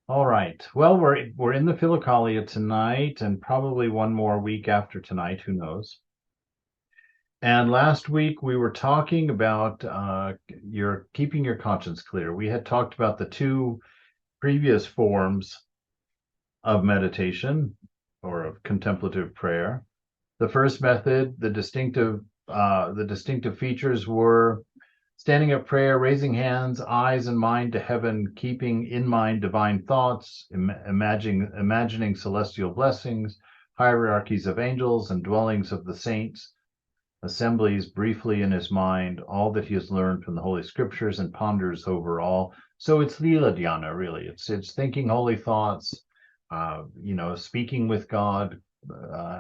All right. Well, we're in the philokalia tonight, and probably one more week after tonight. Who knows? And last week we were talking about your keeping your conscience clear. We had talked about the two previous forms of meditation or of contemplative prayer. The first method, the distinctive features were standing up prayer, raising hands, eyes and mind to heaven, keeping in mind divine thoughts, imagining celestial blessings, hierarchies of angels and dwellings of the saints, assemblies briefly in his mind, all that he has learned from the Holy Scriptures and ponders over all. So it's Lila Dhyana, really. It's thinking holy thoughts, speaking with God,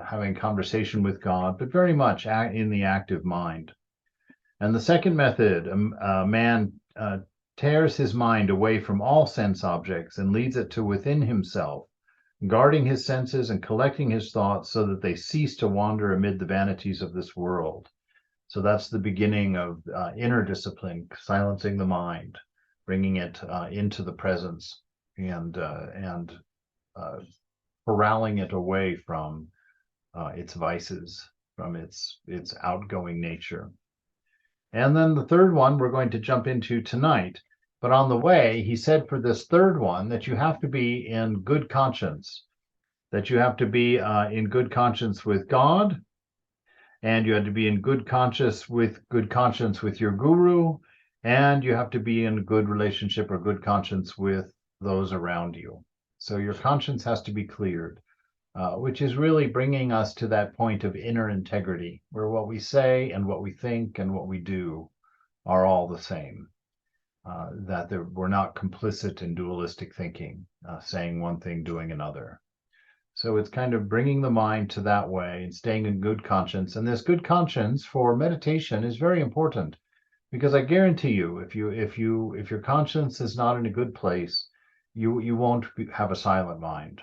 having conversation with God, but very much in the active mind. And the second method, a man tears his mind away from all sense objects and leads it to within himself, guarding his senses and collecting his thoughts so that they cease to wander amid the vanities of this world. So that's the beginning of inner discipline, silencing the mind, bringing it into the presence, and corralling it away from its vices, from its outgoing nature. And then the third one we're going to jump into tonight. But on the way, he said for this third one that you have to be in good conscience, that you have to be in good conscience with God, and you have to be in good conscience with your guru, and you have to be in good relationship or good conscience with those around you. So your conscience has to be cleared, which is really bringing us to that point of inner integrity, where what we say and what we think and what we do are all the same. That we're not complicit in dualistic thinking, saying one thing, doing another. So it's kind of bringing the mind to that way and staying in good conscience. And this good conscience for meditation is very important, because I guarantee you, if your conscience is not in a good place, you won't have a silent mind.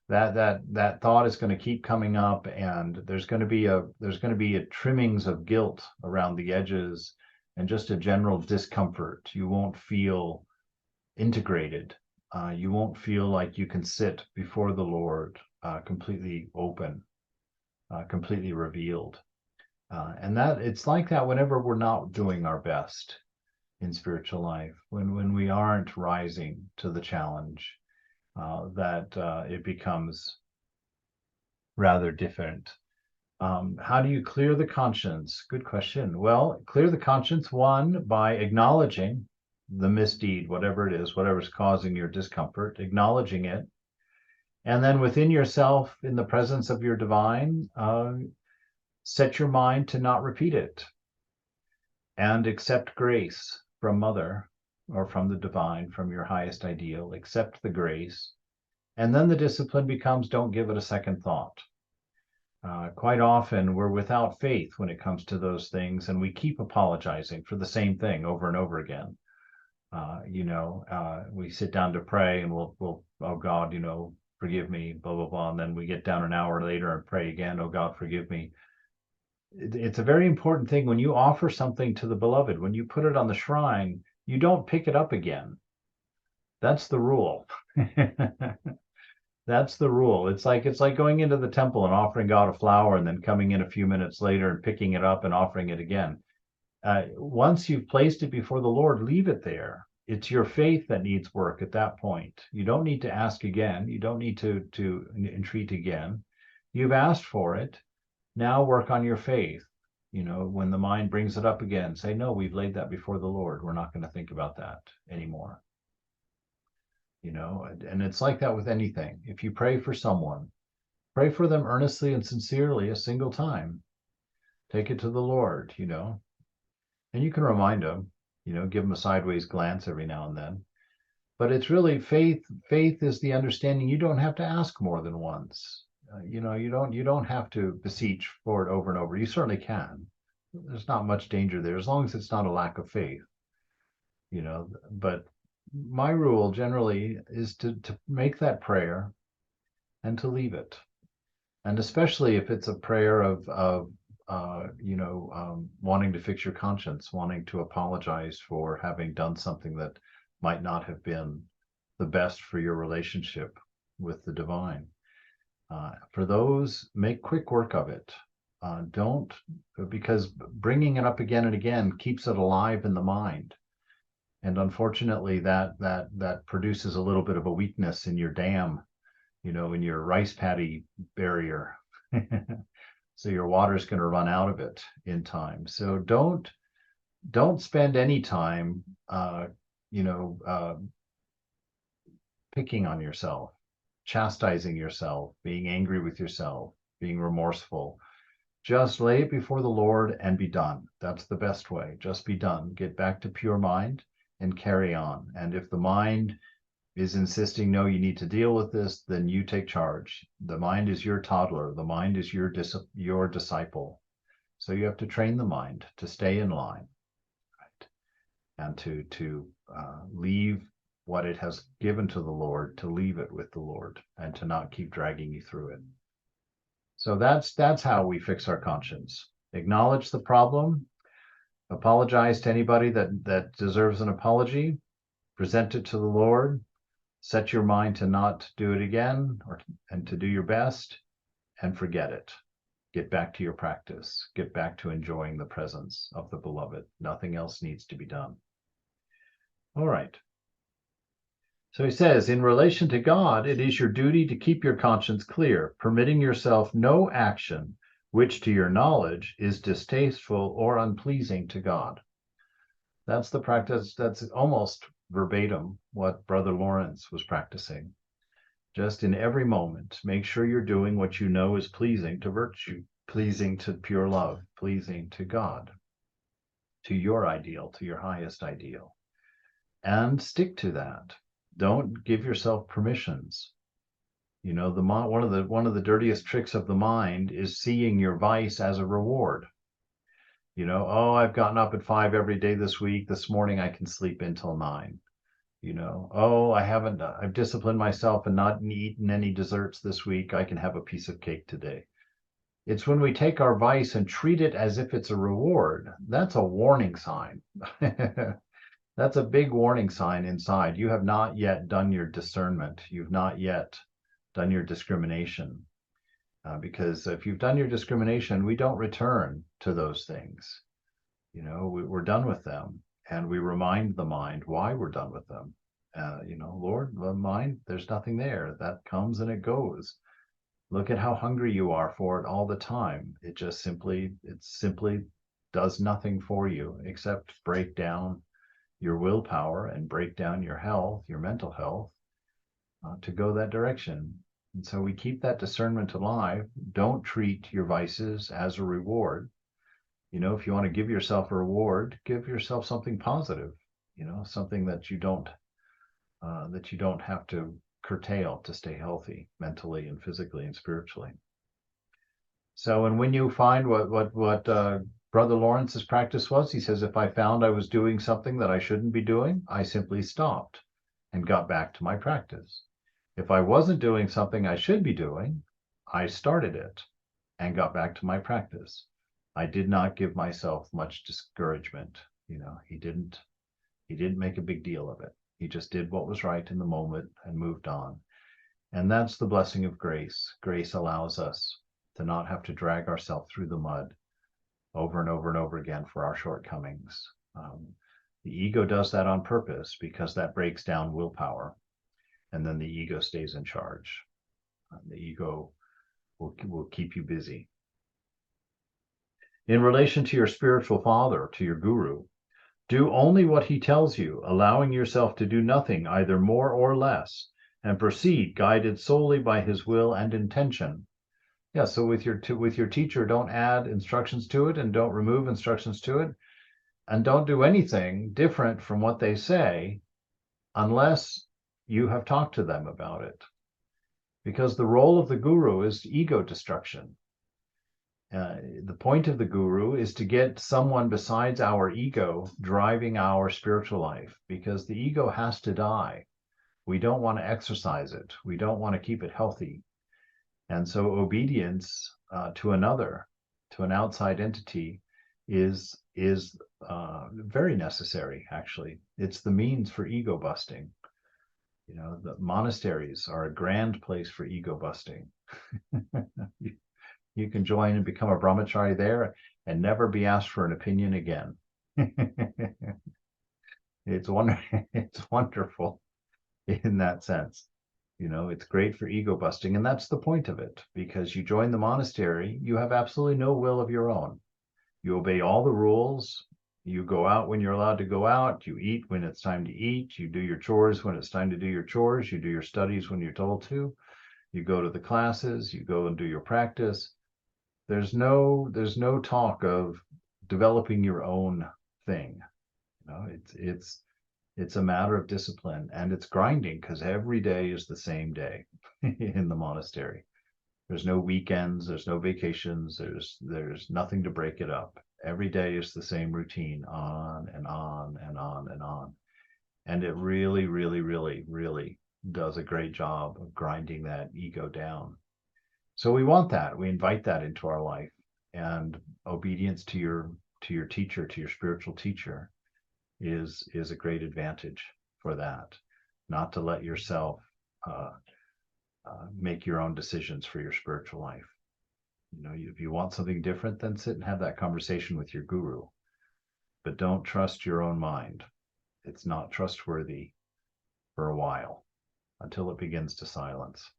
that thought is going to keep coming up, and there's going to be a trimmings of guilt around the edges and just a general discomfort. You won't feel integrated. You won't feel like you can sit before the Lord completely open, completely revealed. And that it's like that whenever we're not doing our best in spiritual life, when we aren't rising to the challenge, that it becomes rather different. How do you clear the conscience? Good question. Well, clear the conscience, one, by acknowledging the misdeed, whatever it is, whatever's causing your discomfort, acknowledging it. And then within yourself, in the presence of your divine, set your mind to not repeat it and accept grace from Mother or from the divine, from your highest ideal. Accept the grace. And then the discipline becomes don't give it a second thought. Quite often we're without faith when it comes to those things, and we keep apologizing for the same thing over and over again. We sit down to pray and we'll, oh God, forgive me, blah, blah, blah. And then we get down an hour later and pray again, oh God, forgive me. It's a very important thing when you offer something to the beloved, when you put it on the shrine, you don't pick it up again. That's the rule. That's the rule. It's like going into the temple and offering God a flower and then coming in a few minutes later and picking it up and offering it again. Once you've placed it before the Lord, leave it there. It's your faith that needs work at that point. You don't need to ask again. You don't need to entreat again. You've asked for it. Now work on your faith. When the mind brings it up again, say, no, we've laid that before the Lord. We're not going to think about that anymore. And it's like that with anything. If you pray for someone, pray for them earnestly and sincerely a single time. Take it to the Lord, and you can remind them, give them a sideways glance every now and then. But it's really faith. Faith is the understanding you don't have to ask more than once. You don't have to beseech for it over and over. You certainly can. There's not much danger there as long as it's not a lack of faith. But my rule generally is to make that prayer and to leave it. And especially if it's a prayer of wanting to fix your conscience, wanting to apologize for having done something that might not have been the best for your relationship with the divine. For those, make quick work of it. Don't, because bringing it up again and again keeps it alive in the mind. And unfortunately, that produces a little bit of a weakness in your dam, in your rice paddy barrier. So your water's going to run out of it in time. So don't spend any time, picking on yourself, chastising yourself, being angry with yourself, being remorseful. Just lay it before the Lord and be done. That's the best way. Just be done. Get back to pure mind and carry on. And if the mind is insisting, no, you need to deal with this, then you take charge. The mind is your toddler. The mind is your disciple. So you have to train the mind to stay in line, right? And to leave what it has given to the Lord, to leave it with the Lord, and to not keep dragging you through it. So that's how we fix our conscience. Acknowledge the problem, apologize to anybody that deserves an apology, present it to the Lord, set your mind to not do it again, and to do your best, and forget it. Get back to your practice. Get back to enjoying the presence of the beloved. Nothing else needs to be done. All right. So he says, in relation to God, it is your duty to keep your conscience clear, permitting yourself no action which to your knowledge is distasteful or unpleasing to God. That's the practice. That's almost verbatim what Brother Lawrence was practicing. Just in every moment, make sure you're doing what you know is pleasing to virtue, pleasing to pure love, pleasing to God, to your ideal, to your highest ideal, and stick to that. Don't give yourself permissions. One of the dirtiest tricks of the mind is seeing your vice as a reward. Oh, I've gotten up at 5 every day this week. This morning I can sleep until 9. Oh, I've disciplined myself and not eaten any desserts this week. I can have a piece of cake today. It's when we take our vice and treat it as if it's a reward. That's a warning sign. That's a big warning sign inside. You have not yet done your discernment. You've not yet done your discrimination. Because if you've done your discrimination, we don't return to those things. We're done with them. And we remind the mind why we're done with them. Lord, the mind, there's nothing there. That comes and it goes. Look at how hungry you are for it all the time. It simply does nothing for you except break down your willpower and break down your health, your mental health, to go that direction. And so we keep that discernment alive. Don't treat your vices as a reward. If you want to give yourself a reward, give yourself something positive, something that you don't have to curtail to stay healthy mentally and physically and spiritually. So, and when you find what Brother Lawrence's practice was, he says, if I found I was doing something that I shouldn't be doing, I simply stopped and got back to my practice. If I wasn't doing something I should be doing, I started it and got back to my practice. I did not give myself much discouragement. He didn't make a big deal of it. He just did what was right in the moment and moved on. And that's the blessing of grace. Grace allows us to not have to drag ourselves through the mud over and over and over again for our shortcomings. The ego does that on purpose because that breaks down willpower, and then the ego stays in charge. The ego will keep you busy. In relation to your spiritual father, to your guru, do only what he tells you, allowing yourself to do nothing, either more or less, and proceed guided solely by his will and intention. Yeah, so with your teacher, don't add instructions to it and don't remove instructions to it, and don't do anything different from what they say unless you have talked to them about it. Because the role of the guru is ego destruction. The point of the guru is to get someone besides our ego driving our spiritual life, because the ego has to die. We don't want to exercise it. We don't want to keep it healthy. And so obedience to another, to an outside entity, is very necessary, actually. It's the means for ego busting. The monasteries are a grand place for ego busting. You can join and become a brahmachari there and never be asked for an opinion again. It's it's wonderful in that sense. It's great for ego busting, and that's the point of it, because you join the monastery, you have absolutely no will of your own. You obey all the rules. You go out when you're allowed to go out. You eat when it's time to eat. You do your chores when it's time to do your chores. You do your studies when you're told to. You go to the classes. You go and do your practice. There's no talk of developing your own thing. It's a matter of discipline, and it's grinding because every day is the same day in the monastery. There's no weekends, there's no vacations, there's nothing to break it up. Every day is the same routine, on and on and on and on. And it really, really, really, really does a great job of grinding that ego down. So we want that. We invite that into our life. And obedience to your teacher, to your spiritual teacher, is a great advantage for that. Not to let yourself make your own decisions for your spiritual life. If you want something different, then sit and have that conversation with your guru. But don't trust your own mind. It's not trustworthy for a while until it begins to silence.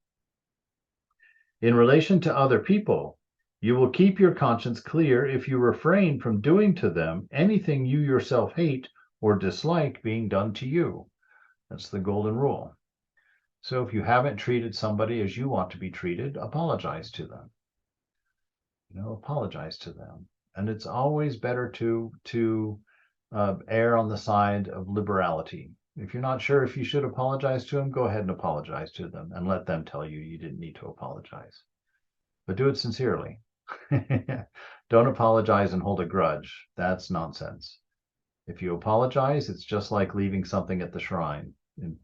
In relation to other people, you will keep your conscience clear if you refrain from doing to them anything you yourself hate or dislike being done to you. That's the golden rule. So if you haven't treated somebody as you want to be treated, apologize to them. Apologize to them. And it's always better to err on the side of liberality. If you're not sure if you should apologize to them, go ahead and apologize to them and let them tell you you didn't need to apologize. But do it sincerely. Don't apologize and hold a grudge. That's nonsense. If you apologize, it's just like leaving something at the shrine.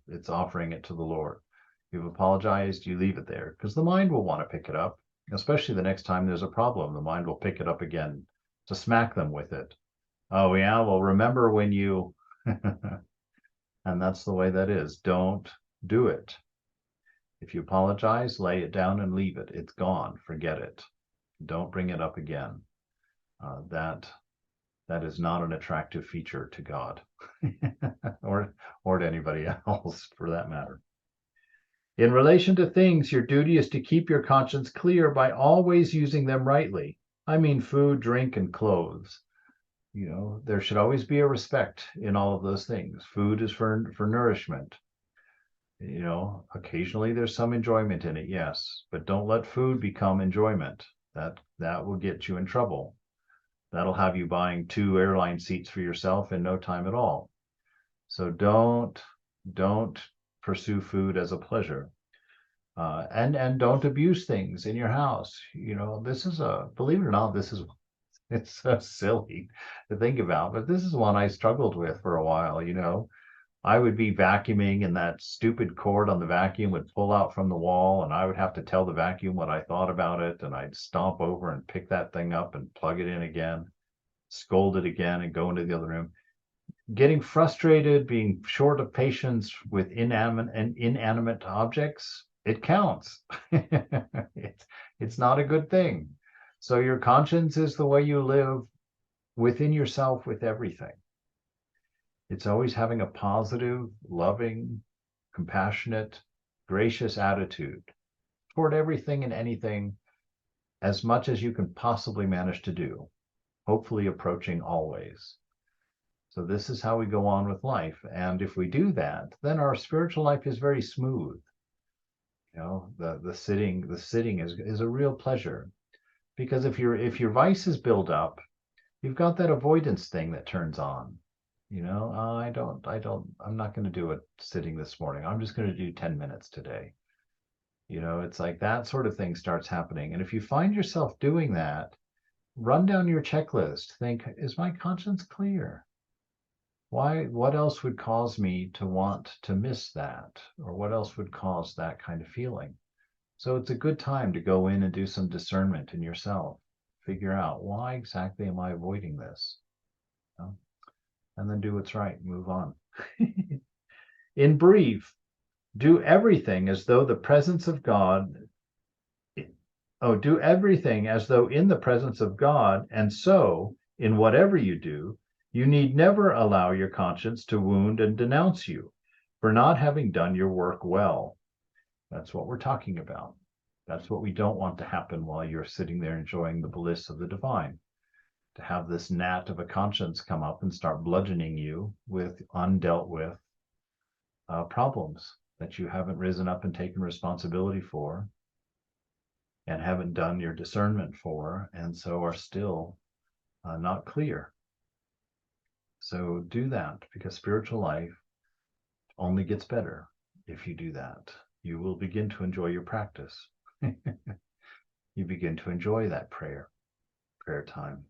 It's offering it to the Lord. You've apologized, you leave it there, because the mind will want to pick it up, especially the next time there's a problem. The mind will pick it up again to smack them with it. Oh, yeah, well, remember when you... And that's the way that is. Don't do it. If you apologize, lay it down and leave it. It's gone. Forget it. Don't bring it up again. That is not an attractive feature to God or to anybody else for that matter. In relation to things, your duty is to keep your conscience clear by always using them rightly. I mean food, drink, and clothes. There should always be a respect in all of those things. Food is for nourishment. Occasionally there's some enjoyment in it, yes, but don't let food become enjoyment. That will get you in trouble. That'll have you buying 2 airline seats for yourself in no time at all. So don't pursue food as a pleasure. And don't abuse things in your house. This is believe it or not, it's so silly to think about, but this is one I struggled with for a while. I would be vacuuming and that stupid cord on the vacuum would pull out from the wall, and I would have to tell the vacuum what I thought about it, and I'd stomp over and pick that thing up and plug it in again, scold it again, and go into the other room. Getting frustrated, being short of patience with inanimate objects, it counts. It's not a good thing. So your conscience is the way you live within yourself with everything. It's always having a positive, loving, compassionate, gracious attitude toward everything and anything, as much as you can possibly manage to do, hopefully approaching always. So this is how we go on with life. And if we do that, then our spiritual life is very smooth. The sitting is a real pleasure, because if your vices build up, you've got that avoidance thing that turns on. I'm not going to do it sitting this morning. I'm just going to do 10 minutes today. It's like that sort of thing starts happening. And if you find yourself doing that, run down your checklist. Think, is my conscience clear? What else would cause me to want to miss that? Or what else would cause that kind of feeling? So it's a good time to go in and do some discernment in yourself. Figure out, why exactly am I avoiding this? And then do what's right, move on. In brief, Do everything as though the presence of God. Do everything as though in the presence of God, and so, in whatever you do, you need never allow your conscience to wound and denounce you for not having done your work well. That's what we're talking about. That's what we don't want to happen while you're sitting there enjoying the bliss of the divine. To have this gnat of a conscience come up and start bludgeoning you with undealt with problems that you haven't risen up and taken responsibility for, and haven't done your discernment for, and so are still not clear. So do that, because spiritual life only gets better if you do that. You will begin to enjoy your practice. You begin to enjoy that prayer time.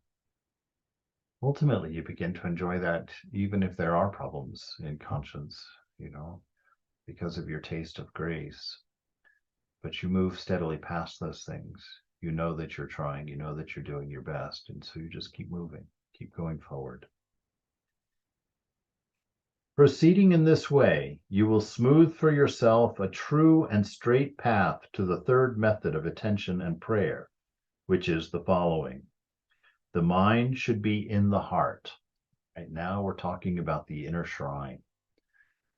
Ultimately, you begin to enjoy that even if there are problems in conscience, because of your taste of grace. But you move steadily past those things. You know that you're trying, you know that you're doing your best, and so you just keep moving, keep going forward. Proceeding in this way, you will smooth for yourself a true and straight path to the third method of attention and prayer, which is the following. The mind should be in the heart. Right now we're talking about the inner shrine,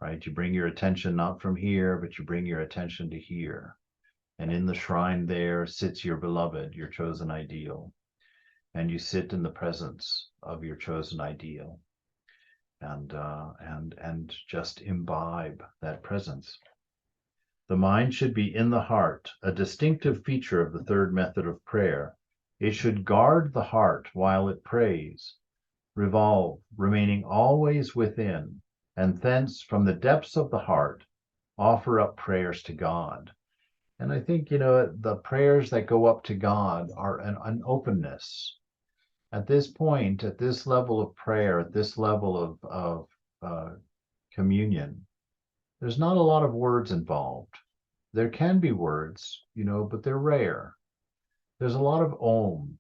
right? You bring your attention not from here, but you bring your attention to here. And in the shrine there sits your beloved, your chosen ideal. And you sit in the presence of your chosen ideal. And just imbibe that presence. The mind should be in the heart, a distinctive feature of the third method of prayer. It should guard the heart while it prays, revolve, remaining always within, and thence from the depths of the heart, offer up prayers to God. And I think, the prayers that go up to God are an openness. At this point, at this level of prayer, at this level of communion, there's not a lot of words involved. There can be words, but they're rare. There's a lot of om,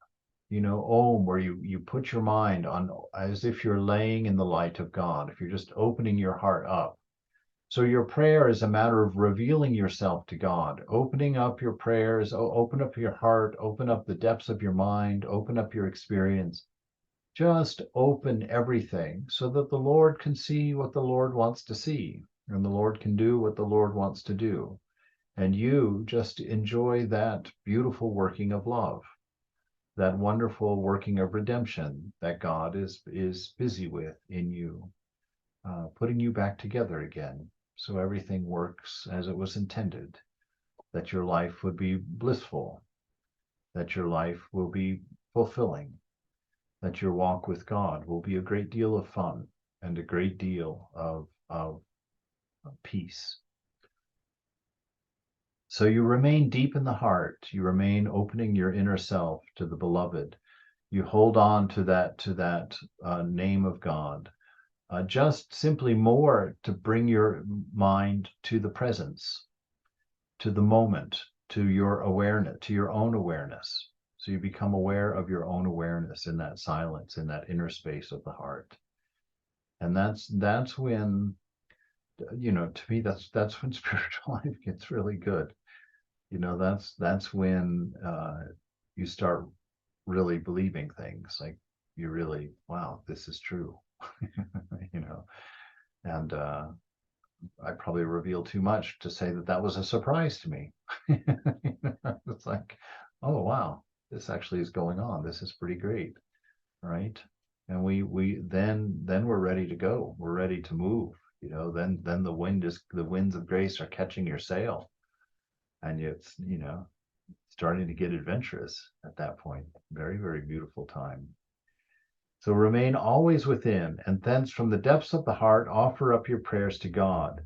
om, where you put your mind on as if you're laying in the light of God, if you're just opening your heart up. So your prayer is a matter of revealing yourself to God, opening up your prayers, open up your heart, open up the depths of your mind, open up your experience. Just open everything so that the Lord can see what the Lord wants to see, and the Lord can do what the Lord wants to do. And you just enjoy that beautiful working of love, that wonderful working of redemption that God is busy with in you, putting you back together again. So everything works as it was intended, that your life would be blissful, that your life will be fulfilling, that your walk with God will be a great deal of fun and a great deal of peace. So you remain deep in the heart. You remain opening your inner self to the beloved. You hold on to that name of God. Just simply more to bring your mind to the presence, to the moment, to your awareness, to your own awareness. So you become aware of your own awareness in that silence, in that inner space of the heart. And that's when, to me, that's when spiritual life gets really good. That's when you start really believing things, like you really, wow, this is true. And I probably revealed too much to say that was a surprise to me. It's like, oh wow, this actually is going on. This is pretty great, right? And we then we're ready to go. We're ready to move. Then the winds of grace are catching your sail, and it's starting to get adventurous at that point. Very, very beautiful time. So remain always within, and thence from the depths of the heart offer up your prayers to God.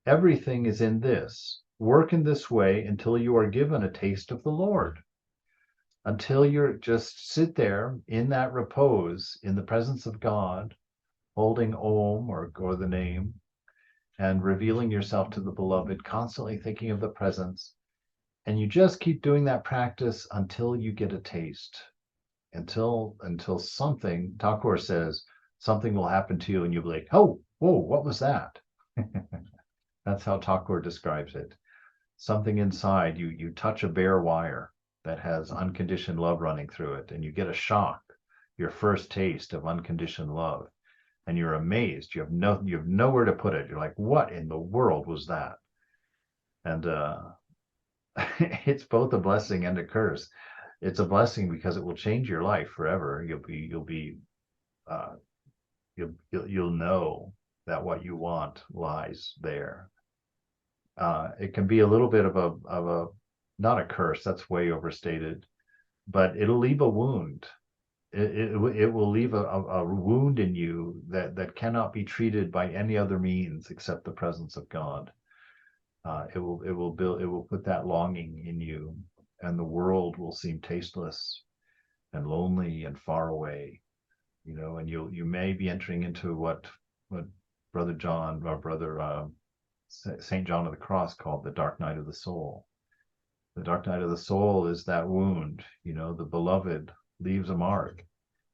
Everything is in this. Work in this way until you are given a taste of the Lord. Until you're just sit there in that repose, in the presence of God, holding Om or the name, and revealing yourself to the beloved, constantly thinking of the presence. And you just keep doing that practice until you get a taste. Until something, Thakur says, something will happen to you and you'll be like, oh, whoa, what was that? That's how Thakur describes it. Something inside you, you touch a bare wire that has unconditioned love running through it, and you get a shock, your first taste of unconditioned love, and you're amazed. You have nowhere to put it. You're like, what in the world was that? And it's both a blessing and a curse. It's a blessing because it will change your life forever. Uh, you'll know that what you want lies there. It can be a little bit of a not a curse, that's way overstated, but it'll leave a wound. It will leave a wound in you that cannot be treated by any other means except the presence of God. It will put that longing in you, and the world will seem tasteless and lonely and far away, and you may be entering into what Brother John, or Brother St. John of the Cross called the dark night of the soul. The dark night of the soul is that wound. The beloved leaves a mark.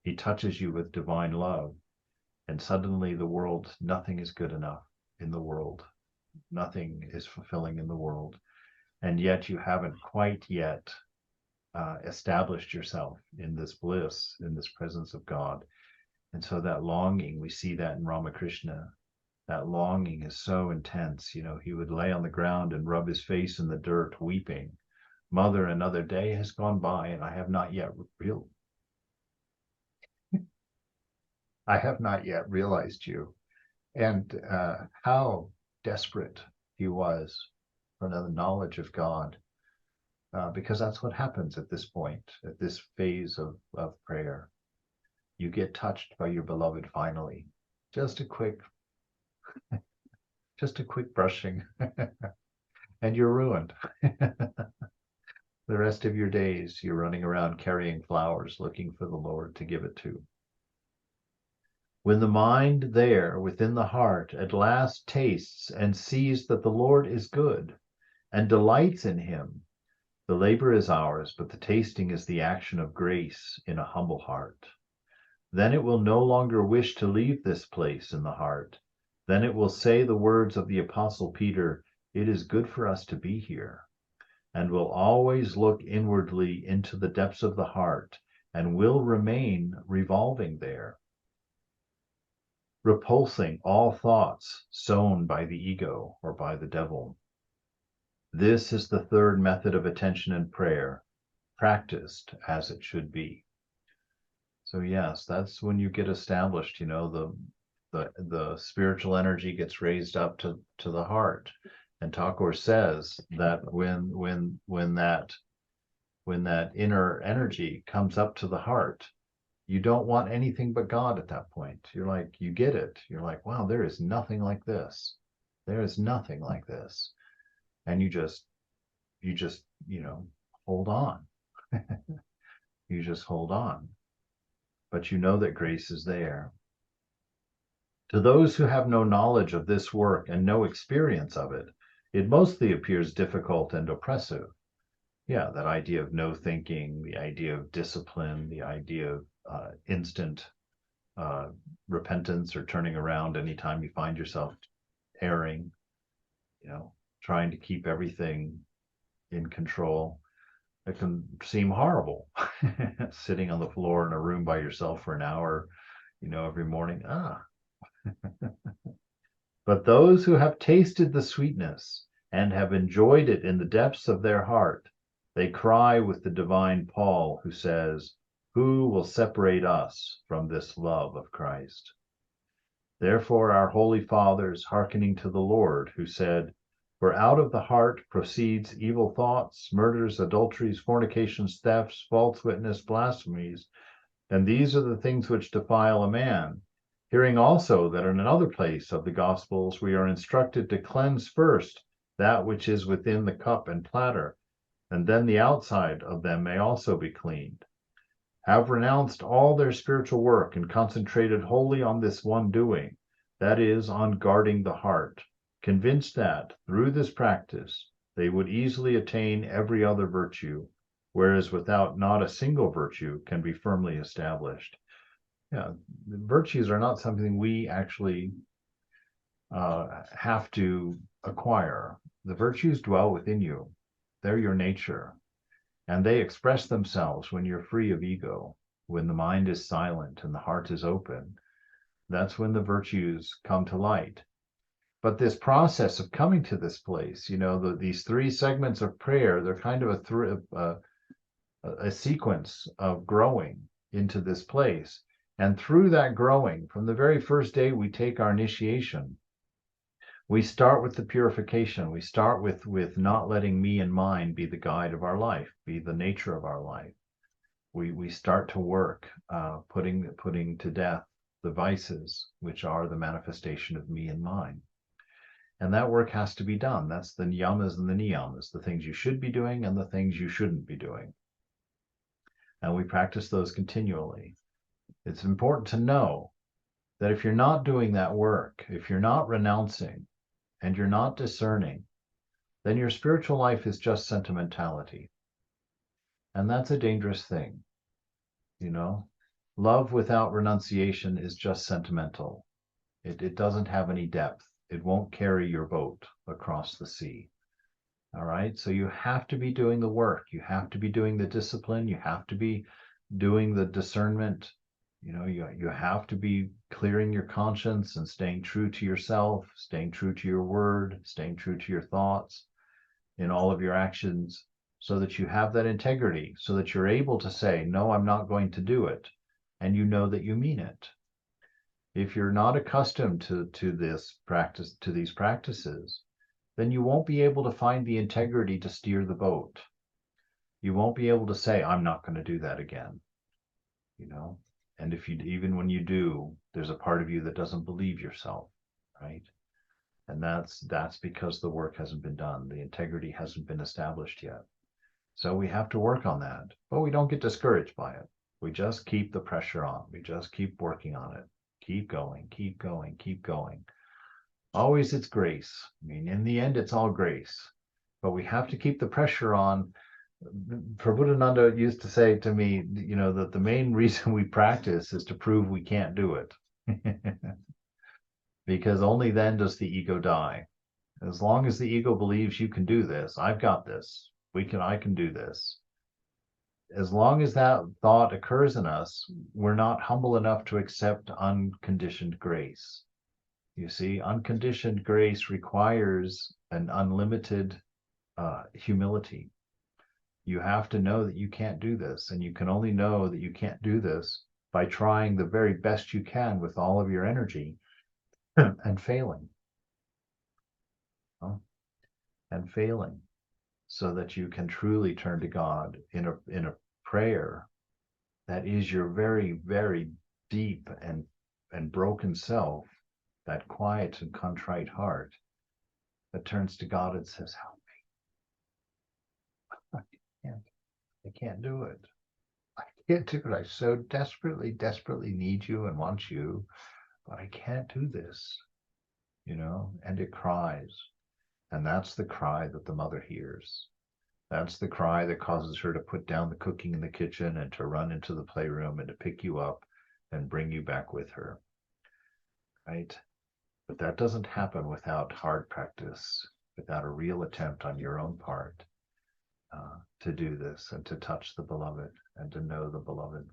He touches you with divine love, and suddenly nothing is good enough in the world. Nothing is fulfilling in the world. And yet you haven't quite yet established yourself in this bliss, in this presence of God. And so that longing, we see that in Ramakrishna, that longing is so intense. He would lay on the ground and rub his face in the dirt, weeping. Mother, another day has gone by, and I have not yet realized you. And how desperate he was for the knowledge of God, because that's what happens at this point, at this phase of prayer. You get touched by your beloved finally. Just a quick brushing, and you're ruined. The rest of your days, you're running around carrying flowers, looking for the Lord to give it to. When the mind there within the heart at last tastes and sees that the Lord is good and delights in him, the labor is ours, but the tasting is the action of grace in a humble heart. Then it will no longer wish to leave this place in the heart. Then it will say the words of the Apostle Peter, "It is good for us to be here," and will always look inwardly into the depths of the heart, and will remain revolving there, repulsing all thoughts sown by the ego or by the devil. This is the third method of attention and prayer, practiced as it should be. So yes, that's when you get established, the spiritual energy gets raised up to the heart. And Thakur says that when that inner energy comes up to the heart, you don't want anything but God at that point. You're like, you get it. You're like, wow, there is nothing like this. There is nothing like this. And you just, hold on. You just hold on. But you know that grace is there. To those who have no knowledge of this work and no experience of it, it mostly appears difficult and oppressive. Yeah, that idea of no thinking, the idea of discipline, the idea of instant repentance or turning around anytime you find yourself erring, trying to keep everything in control. It can seem horrible, sitting on the floor in a room by yourself for an hour, every morning. But those who have tasted the sweetness and have enjoyed it in the depths of their heart, they cry with the divine Paul, who says, "Who will separate us from this love of Christ?" Therefore our holy fathers, hearkening to the Lord, who said, "For out of the heart proceeds evil thoughts, murders, adulteries, fornications, thefts, false witness, blasphemies, and these are the things which defile a man," hearing also that in another place of the Gospels we are instructed to cleanse first that which is within the cup and platter, and then the outside of them may also be cleaned, have renounced all their spiritual work and concentrated wholly on this one doing, that is, on guarding the heart, convinced that, through this practice, they would easily attain every other virtue, whereas without not a single virtue can be firmly established. Yeah, virtues are not something we actually have to acquire. The virtues dwell within you. They're your nature. And they express themselves when you're free of ego, when the mind is silent and the heart is open. That's when the virtues come to light. But this process of coming to this place, these three segments of prayer, they're kind of a sequence of growing into this place. And through that growing, from the very first day we take our initiation, we start with the purification. We start with not letting me and mine be the guide of our life, be the nature of our life. We start to work, putting to death the vices, which are the manifestation of me and mine. And that work has to be done. That's the yamas and the niyamas, the things you should be doing and the things you shouldn't be doing. And we practice those continually. It's important to know that if you're not doing that work, if you're not renouncing, and you're not discerning, then your spiritual life is just sentimentality. And that's a dangerous thing. Love without renunciation is just sentimental. It doesn't have any depth. It won't carry your boat across the sea. All right. So you have to be doing the work. You have to be doing the discipline. You have to be doing the discernment. You have to be clearing your conscience and staying true to yourself, staying true to your word, staying true to your thoughts in all of your actions, so that you have that integrity, so that you're able to say, no, I'm not going to do it. And you know that you mean it. If you're not accustomed to this practice, to these practices, then you won't be able to find the integrity to steer the boat. You won't be able to say, I'm not going to do that again. And even when you do, there's a part of you that doesn't believe yourself, right? And that's because the work hasn't been done. The integrity hasn't been established yet. So we have to work on that, but we don't get discouraged by it. We just keep the pressure on. We just keep working on it. Keep going, keep going, keep going. Always it's grace. In the end, it's all grace, but we have to keep the pressure on. Prabhupada used to say to me, that the main reason we practice is to prove we can't do it. Because only then does the ego die. As long as the ego believes you can do this, I've got this, I can do this. As long as that thought occurs in us, we're not humble enough to accept unconditioned grace. You see, unconditioned grace requires an unlimited humility. You have to know that you can't do this, and you can only know that you can't do this by trying the very best you can with all of your energy and failing. And failing, so that you can truly turn to God in a prayer that is your very, very deep and broken self, that quiet and contrite heart that turns to God and says, help me. I can't do it. I can't do it. I so desperately, desperately need you and want you, but I can't do this, and it cries. And that's the cry that the mother hears. That's the cry that causes her to put down the cooking in the kitchen and to run into the playroom and to pick you up and bring you back with her, right? But that doesn't happen without hard practice, without a real attempt on your own part to do this and to touch the beloved and to know the beloved.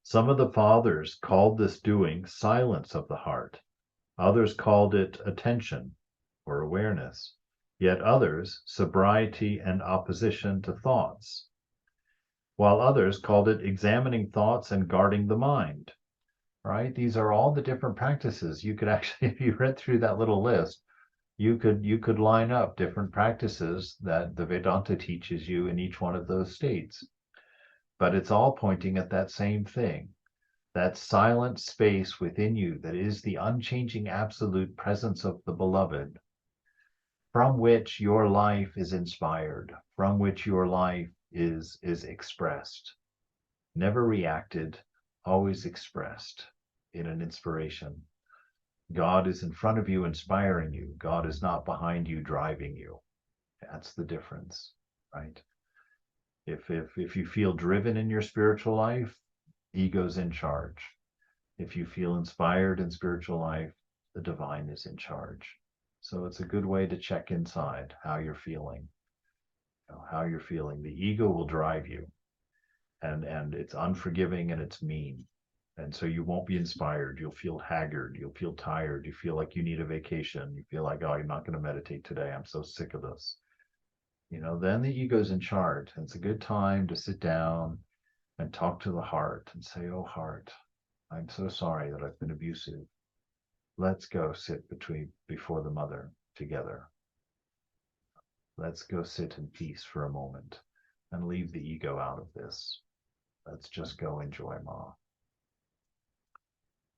Some of the fathers called this doing silence of the heart. Others called it attention or awareness. Yet others, sobriety and opposition to thoughts, while others called it examining thoughts and guarding the mind, right? These are all the different practices. You could actually, if you read through that little list, you could line up different practices that the Vedanta teaches you in each one of those states. But it's all pointing at that same thing, that silent space within you that is the unchanging absolute presence of the beloved, from which your life is inspired, from which your life is expressed, never reacted, always expressed in an inspiration. God is in front of you, inspiring you. God is not behind you, driving you. That's the difference, right? If you feel driven in your spiritual life, ego's in charge. If you feel inspired in spiritual life, the divine is in charge. So it's a good way to check inside how you're feeling, how you're feeling. The ego will drive you, and it's unforgiving and it's mean. And so you won't be inspired. You'll feel haggard. You'll feel tired. You feel like you need a vacation. You feel like, oh, I'm not going to meditate today. I'm so sick of this. Then the ego's in charge. And it's a good time to sit down and talk to the heart and say, oh, heart, I'm so sorry that I've been abusive. Let's go sit before the mother together. Let's go sit in peace for a moment and leave the ego out of this. Let's just go enjoy Ma.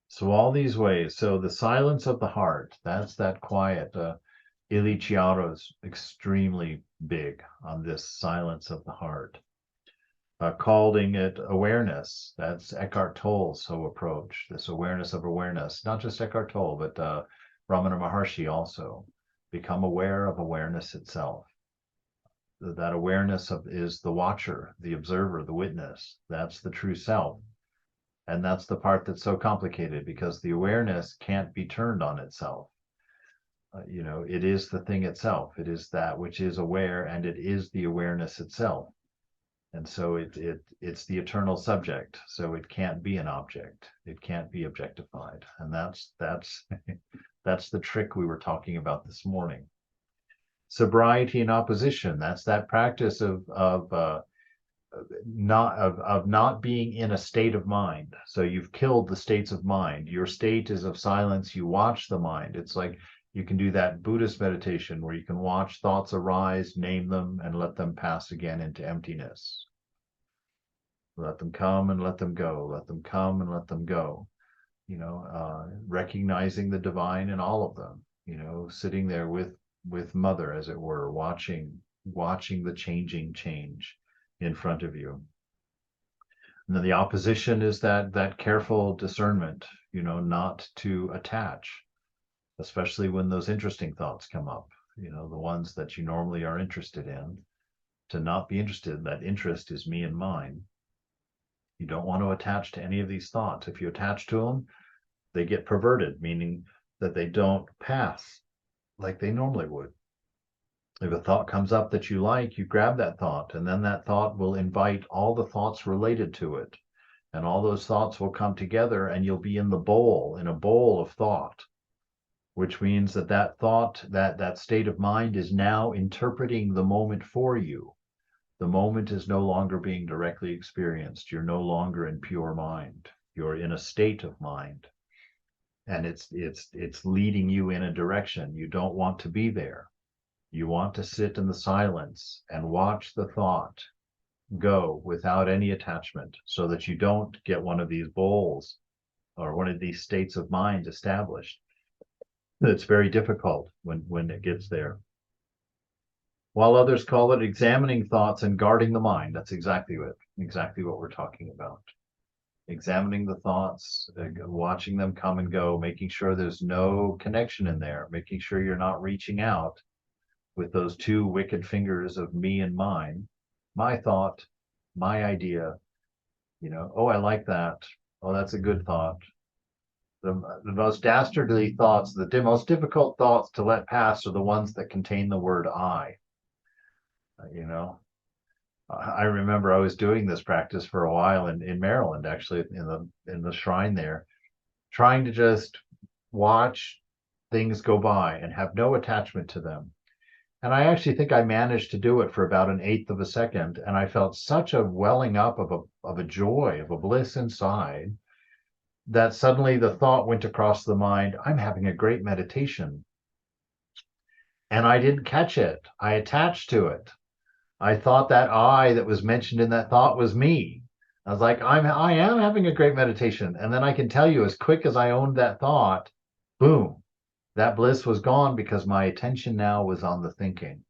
So all these ways. So the silence of the heart, that's that quiet. Ili Chiaro's extremely big on this silence of the heart. Calling it awareness. That's Eckhart Tolle's approach, this awareness of awareness. Not just Eckhart Tolle, but Ramana Maharshi also. Become aware of awareness itself. That awareness is the watcher, the observer, the witness. That's the true self. And that's the part that's so complicated, because the awareness can't be turned on itself. It is the thing itself. It is that which is aware, and it is the awareness itself. And so it's the eternal subject. So it can't be an object. It can't be objectified. And that's that's the trick we were talking about this morning. Sobriety and opposition. That's that practice of not being in a state of mind. So you've killed the states of mind. Your state is of silence. You watch the mind. It's like you can do that Buddhist meditation where you can watch thoughts arise, name them, and let them pass again into emptiness. Let them come and let them go. Let them come and let them go. Recognizing the divine in all of them. Sitting there with mother, as it were, watching the changing change in front of you. And then the opposition is that careful discernment, not to attach, especially when those interesting thoughts come up, the ones that you normally are interested in, to not be interested. That interest is me and mine. You don't want to attach to any of these thoughts. If you attach to them, they get perverted, meaning that they don't pass like they normally would. If a thought comes up that you like, you grab that thought, and then that thought will invite all the thoughts related to it. And all those thoughts will come together, and you'll be in a bowl of thought, which means that thought, that state of mind is now interpreting the moment for you. The moment is no longer being directly experienced. You're no longer in pure mind. You're in a state of mind. And it's leading you in a direction. You don't want to be there. You want to sit in the silence and watch the thought go without any attachment, so that you don't get one of these bowls or one of these states of mind established. It's very difficult when it gets there. While others call it examining thoughts and guarding the mind. That's exactly what we're talking about. Examining the thoughts, watching them come and go, making sure there's no connection in there, making sure you're not reaching out with those two wicked fingers of me and mine, my thought, my idea, oh, I like that. Oh, that's a good thought. The most dastardly thoughts, the most difficult thoughts to let pass are the ones that contain the word I. I remember I was doing this practice for a while in Maryland, actually, in the shrine there, trying to just watch things go by and have no attachment to them. And I actually think I managed to do it for about 1/8 of a second, and I felt such a welling up of a joy, of a bliss inside, that suddenly the thought went across the mind, I'm having a great meditation. And I didn't catch it. I attached to it. I thought that I that was mentioned in that thought was me. I was like, I am having a great meditation. And then I can tell you, as quick as I owned that thought, boom, that bliss was gone, because my attention now was on the thinking,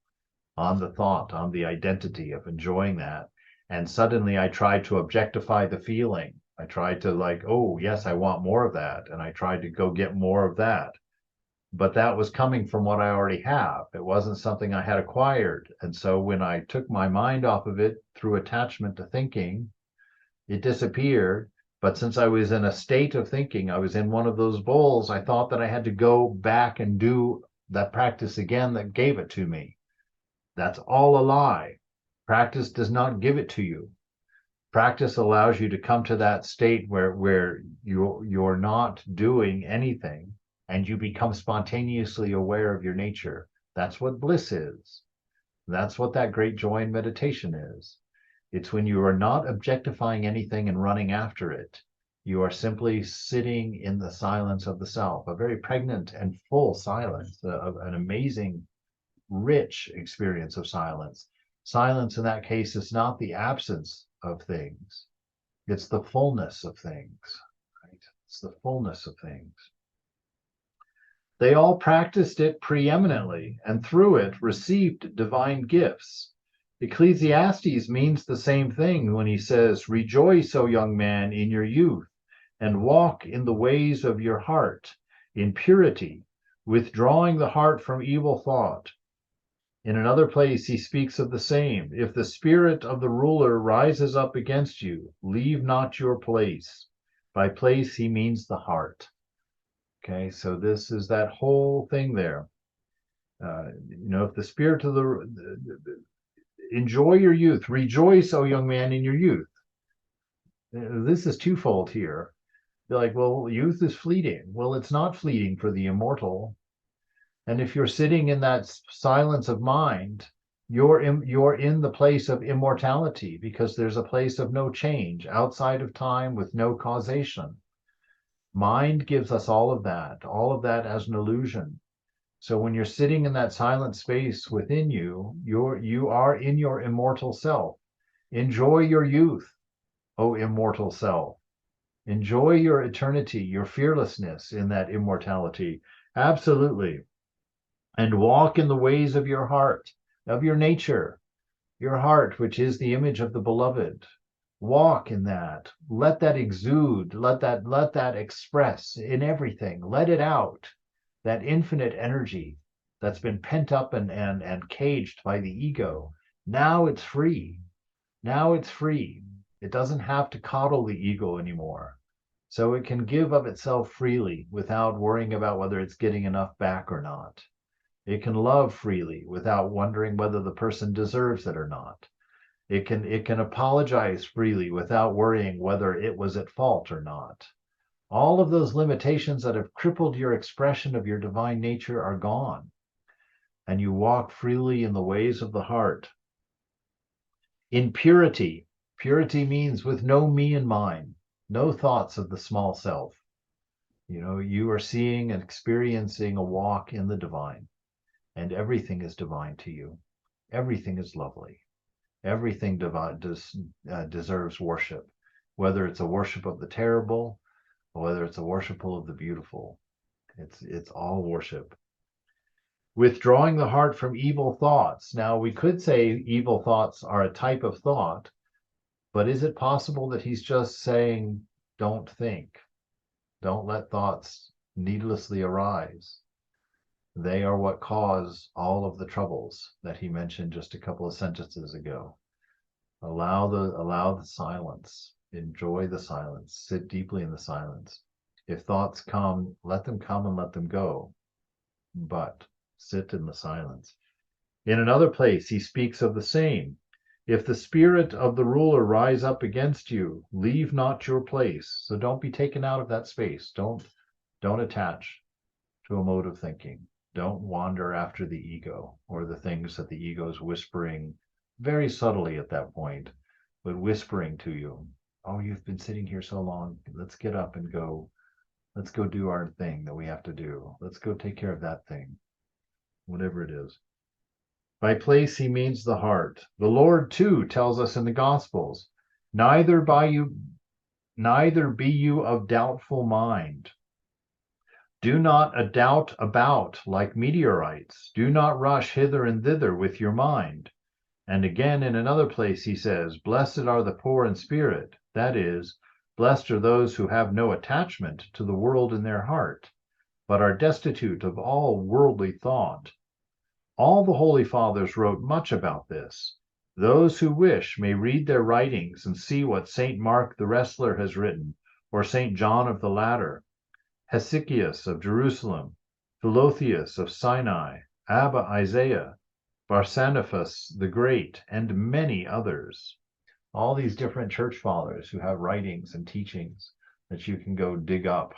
on the thought, on the identity of enjoying that. And suddenly I tried to objectify the feeling. I tried to oh, yes, I want more of that. And I tried to go get more of that. But that was coming from what I already have. It wasn't something I had acquired. And so when I took my mind off of it through attachment to thinking, it disappeared, But since I was in a state of thinking, I was in one of those bowls, I thought that I had to go back and do that practice again that gave it to me. That's all a lie. Practice does not give it to you. Practice allows you to come to that state where you're not doing anything and you become spontaneously aware of your nature. That's what bliss is. That's what that great joy in meditation is. It's when you are not objectifying anything and running after it. You are simply sitting in the silence of the self, a very pregnant and full silence, an amazing, rich experience of silence. Silence in that case is not the absence of things. It's the fullness of things, right? It's the fullness of things. They all practiced it preeminently and through it received divine gifts. Ecclesiastes means the same thing when he says, "Rejoice, O young man, in your youth, and walk in the ways of your heart, in purity, withdrawing the heart from evil thought." In another place, he speaks of the same. "If the spirit of the ruler rises up against you, leave not your place." By place, he means the heart. Okay, so this is that whole thing there. If the spirit of enjoy your youth, rejoice, O young man, in your youth. This is twofold here. They're like, well, youth is fleeting. Well, it's not fleeting for the immortal. And if you're sitting in that silence of mind, you're in the place of immortality, because there's a place of no change outside of time with no causation. Mind gives us all of that as an illusion. So when you're sitting in that silent space within you, you are in your immortal self. Enjoy your youth, O immortal self. Enjoy your eternity, your fearlessness in that immortality. Absolutely. And walk in the ways of your heart, of your nature, your heart, which is the image of the beloved. Walk in that. Let that exude. Let that express in everything. Let it out. That infinite energy that's been pent up and caged by the ego. Now it's free. Now it's free. It doesn't have to coddle the ego anymore. So it can give of itself freely without worrying about whether it's getting enough back or not. It can love freely without wondering whether the person deserves it or not. It can apologize freely without worrying whether it was at fault or not. All of those limitations that have crippled your expression of your divine nature are gone. And you walk freely in the ways of the heart. In purity. Purity means with no me in mind, no thoughts of the small self. You are seeing and experiencing a walk in the divine. And everything is divine to you. Everything is lovely. Everything deserves worship, whether it's a worship of the terrible, or whether it's a worship of the beautiful. It's all worship. Withdrawing the heart from evil thoughts. Now, we could say evil thoughts are a type of thought, but is it possible that he's just saying, don't think, don't let thoughts needlessly arise? They are what cause all of the troubles that he mentioned just a couple of sentences ago. Allow the silence. Enjoy the silence. Sit deeply in the silence. If thoughts come and let them go. But sit in the silence. In another place, he speaks of the same. If the spirit of the ruler rise up against you, leave not your place. So don't be taken out of that space. Don't attach to a mode of thinking. Don't wander after the ego or the things that the ego is whispering very subtly at that point, but whispering to you. Oh, you've been sitting here so long. Let's get up and go. Let's go do our thing that we have to do. Let's go take care of that thing, whatever it is. By place, he means the heart. The Lord, too, tells us in the Gospels, neither be you of doubtful mind. Do not a doubt about like meteorites. Do not rush hither and thither with your mind. And again, in another place, he says, blessed are the poor in spirit. That is, blessed are those who have no attachment to the world in their heart, but are destitute of all worldly thought. All the Holy Fathers wrote much about this. Those who wish may read their writings and see what St. Mark the Wrestler has written, or St. John of the Ladder, Hesychius of Jerusalem, Philotheus of Sinai, Abba Isaiah, Barsaniphus the Great, and many others. All these different church fathers who have writings and teachings that you can go dig up.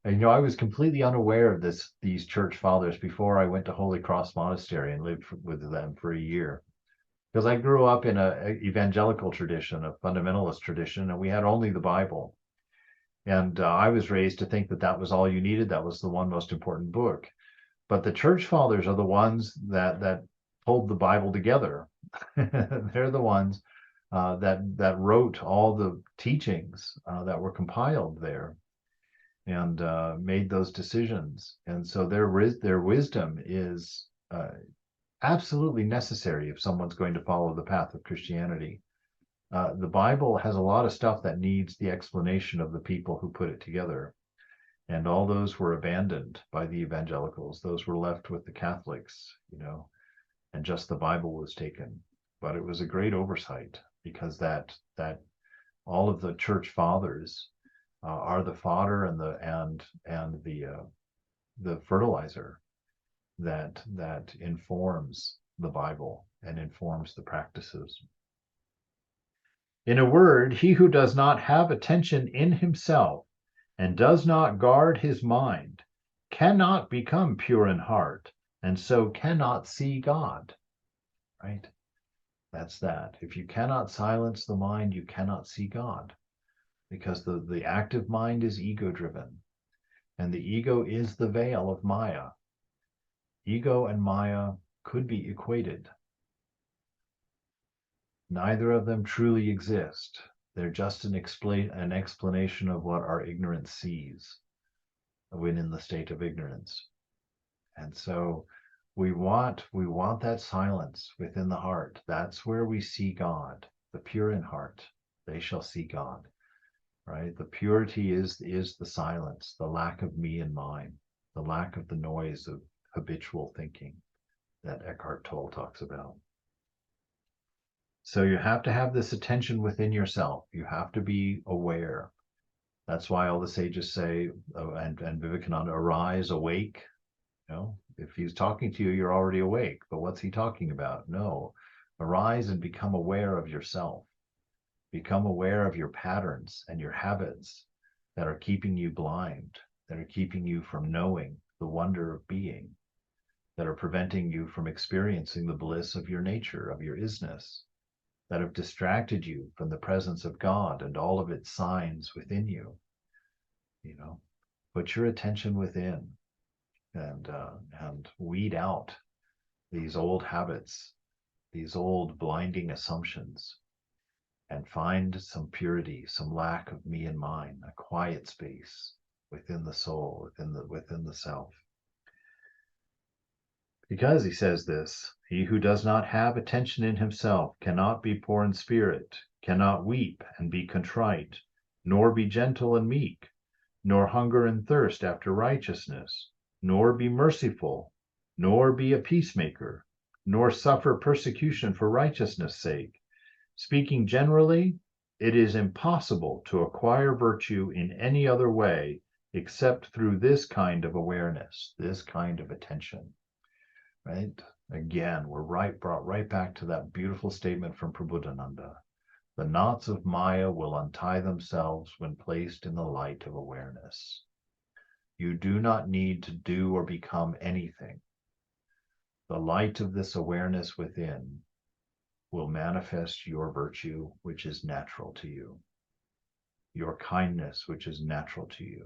I was completely unaware of these church fathers before I went to Holy Cross Monastery and lived with them for a year. Because I grew up in an evangelical tradition, a fundamentalist tradition, and we had only the Bible. And I was raised to think that that was all you needed. That was the one most important book. But the church fathers are the ones that pulled the Bible together. They're the ones that wrote all the teachings that were compiled there and made those decisions. And so their wisdom is absolutely necessary if someone's going to follow the path of Christianity. The Bible has a lot of stuff that needs the explanation of the people who put it together. And all those were abandoned by the evangelicals. Those were left with the Catholics, and just the Bible was taken. But it was a great oversight because that all of the church fathers are the fodder and the fertilizer that informs the Bible and informs the practices. In a word, he who does not have attention in himself and does not guard his mind cannot become pure in heart, and so cannot see God. Right? That's that. If you cannot silence the mind, you cannot see God, because the active mind is ego-driven, and the ego is the veil of Maya. Ego and Maya could be equated. Neither of them truly exist. They're just an explanation of what our ignorance sees when in the state of ignorance. And so we want that silence within the heart. That's where we see God. The pure in heart, they shall see God. Right? The purity is the silence, the lack of me and mine, the lack of the noise of habitual thinking that Eckhart Tolle talks about. So you have to have this attention within yourself. You have to be aware. That's why all the sages say, and Vivekananda, arise, awake. If he's talking to you, you're already awake. But what's he talking about? No, arise and become aware of yourself. Become aware of your patterns and your habits that are keeping you blind, that are keeping you from knowing the wonder of being, that are preventing you from experiencing the bliss of your nature, of your isness, that have distracted you from the presence of God and all of its signs within you. Put your attention within and weed out these old habits, these old blinding assumptions, and find some purity, some lack of me and mine, a quiet space within the soul, within the self. Because he says this, he who does not have attention in himself cannot be poor in spirit, cannot weep and be contrite, nor be gentle and meek, nor hunger and thirst after righteousness, nor be merciful, nor be a peacemaker, nor suffer persecution for righteousness' sake. Speaking generally, it is impossible to acquire virtue in any other way except through this kind of awareness, this kind of attention. Right? Again, we're brought right back to that beautiful statement from Prabodhananda. The knots of Maya will untie themselves when placed in the light of awareness. You do not need to do or become anything. The light of this awareness within will manifest your virtue, which is natural to you, your kindness, which is natural to you,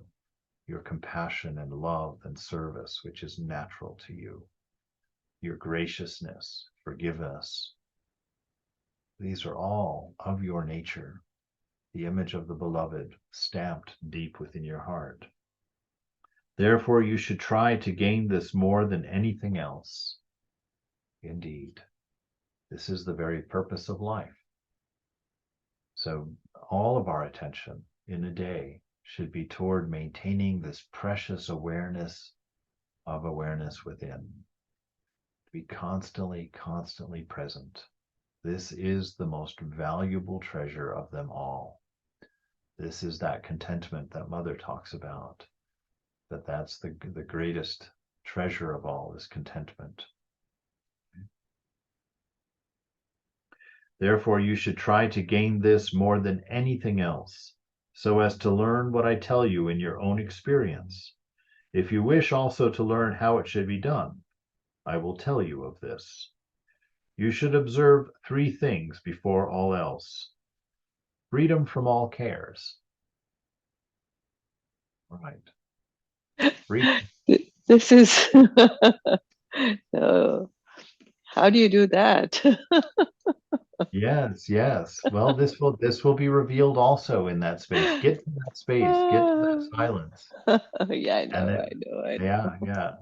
your compassion and love and service, which is natural to you, your graciousness, forgiveness. These are all of your nature, the image of the beloved stamped deep within your heart. Therefore, you should try to gain this more than anything else. Indeed, this is the very purpose of life. So all of our attention in a day should be toward maintaining this precious awareness of awareness within. Be constantly, constantly present. This is the most valuable treasure of them all. This is that contentment that Mother talks about, that's the greatest treasure of all, is contentment. Therefore, you should try to gain this more than anything else, so as to learn what I tell you in your own experience. If you wish also to learn how it should be done, I will tell you of this. You should observe 3 things before all else. Freedom from all cares. Right. Freedom. This is how do you do that? Yes, yes. Well, this will be revealed also in that space. Get to that space, get to that silence. Yeah, I And know, then, I know, I know. yeah.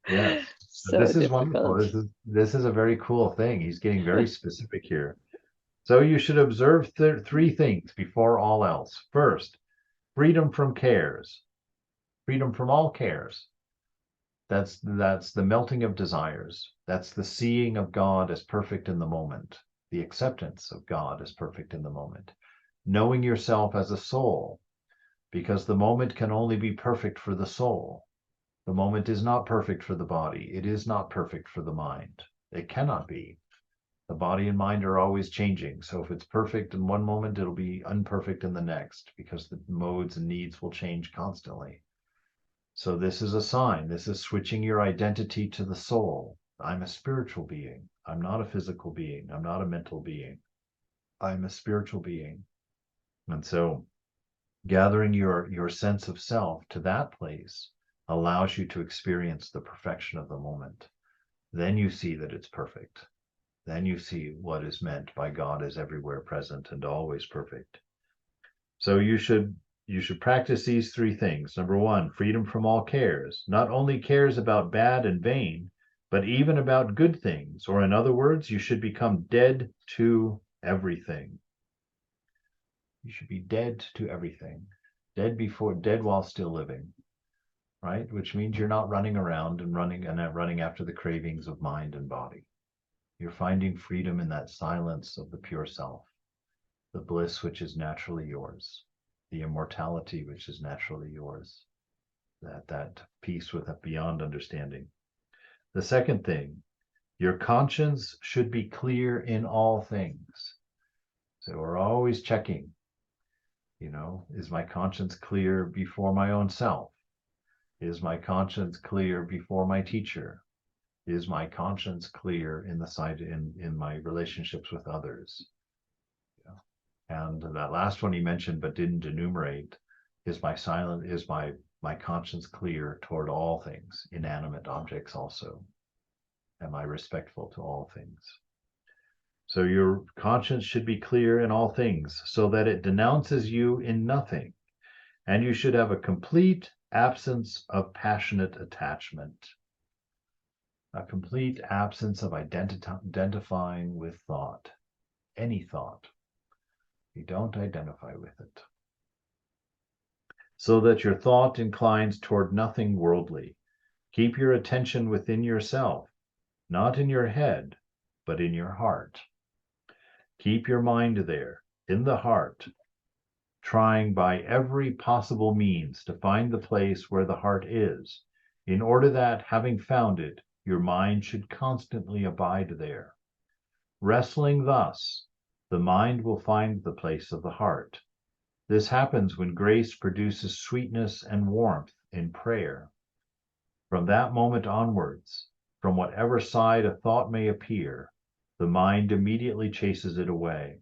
Yes. So This is wonderful. difficult. This is a very cool thing. He's getting very specific here. So you should observe 3 things before all else. First, freedom from cares. Freedom from all cares. That's the melting of desires. That's the seeing of God as perfect in the moment. The acceptance of God as perfect in the moment. Knowing yourself as a soul, because the moment can only be perfect for the soul. The moment is not perfect for the body. It is not perfect for the mind. It cannot be. The body and mind are always changing. So if it's perfect in one moment, it'll be imperfect in the next, because the modes and needs will change constantly. So this is a sign. This is switching your identity to the soul. I'm a spiritual being. I'm not a physical being. I'm not a mental being. I'm a spiritual being. And so gathering your sense of self to that place allows you to experience the perfection of the moment. Then you see that it's perfect. Then you see what is meant by God as everywhere present and always perfect. So you should practice these 3 things. Number 1, freedom from all cares. Not only cares about bad and vain, but even about good things. Or in other words, you should become dead to everything. You should be dead to everything. Dead while still living. Right? Which means you're not running around and running after the cravings of mind and body. You're finding freedom in that silence of the pure self, the bliss which is naturally yours, the immortality which is naturally yours, that peace with a beyond understanding. The second thing, your conscience should be clear in all things. So we're always checking, is my conscience clear before my own self? Is my conscience clear before my teacher? Is my conscience clear in my relationships with others? And that last one he mentioned but didn't enumerate, is my conscience clear toward all things, inanimate objects also? Am I respectful to all things? So your conscience should be clear in all things, so that it denounces you in nothing, and you should have a complete absence of passionate attachment. A complete absence of identifying with thought, any thought. You don't identify with it. So that your thought inclines toward nothing worldly. Keep your attention within yourself, not in your head, but in your heart. Keep your mind there, in the heart, trying by every possible means to find the place where the heart is, in order that, having found it, your mind should constantly abide there. Wrestling thus, the mind will find the place of the heart. This happens when grace produces sweetness and warmth in prayer. From that moment onwards, from whatever side a thought may appear, the mind immediately chases it away,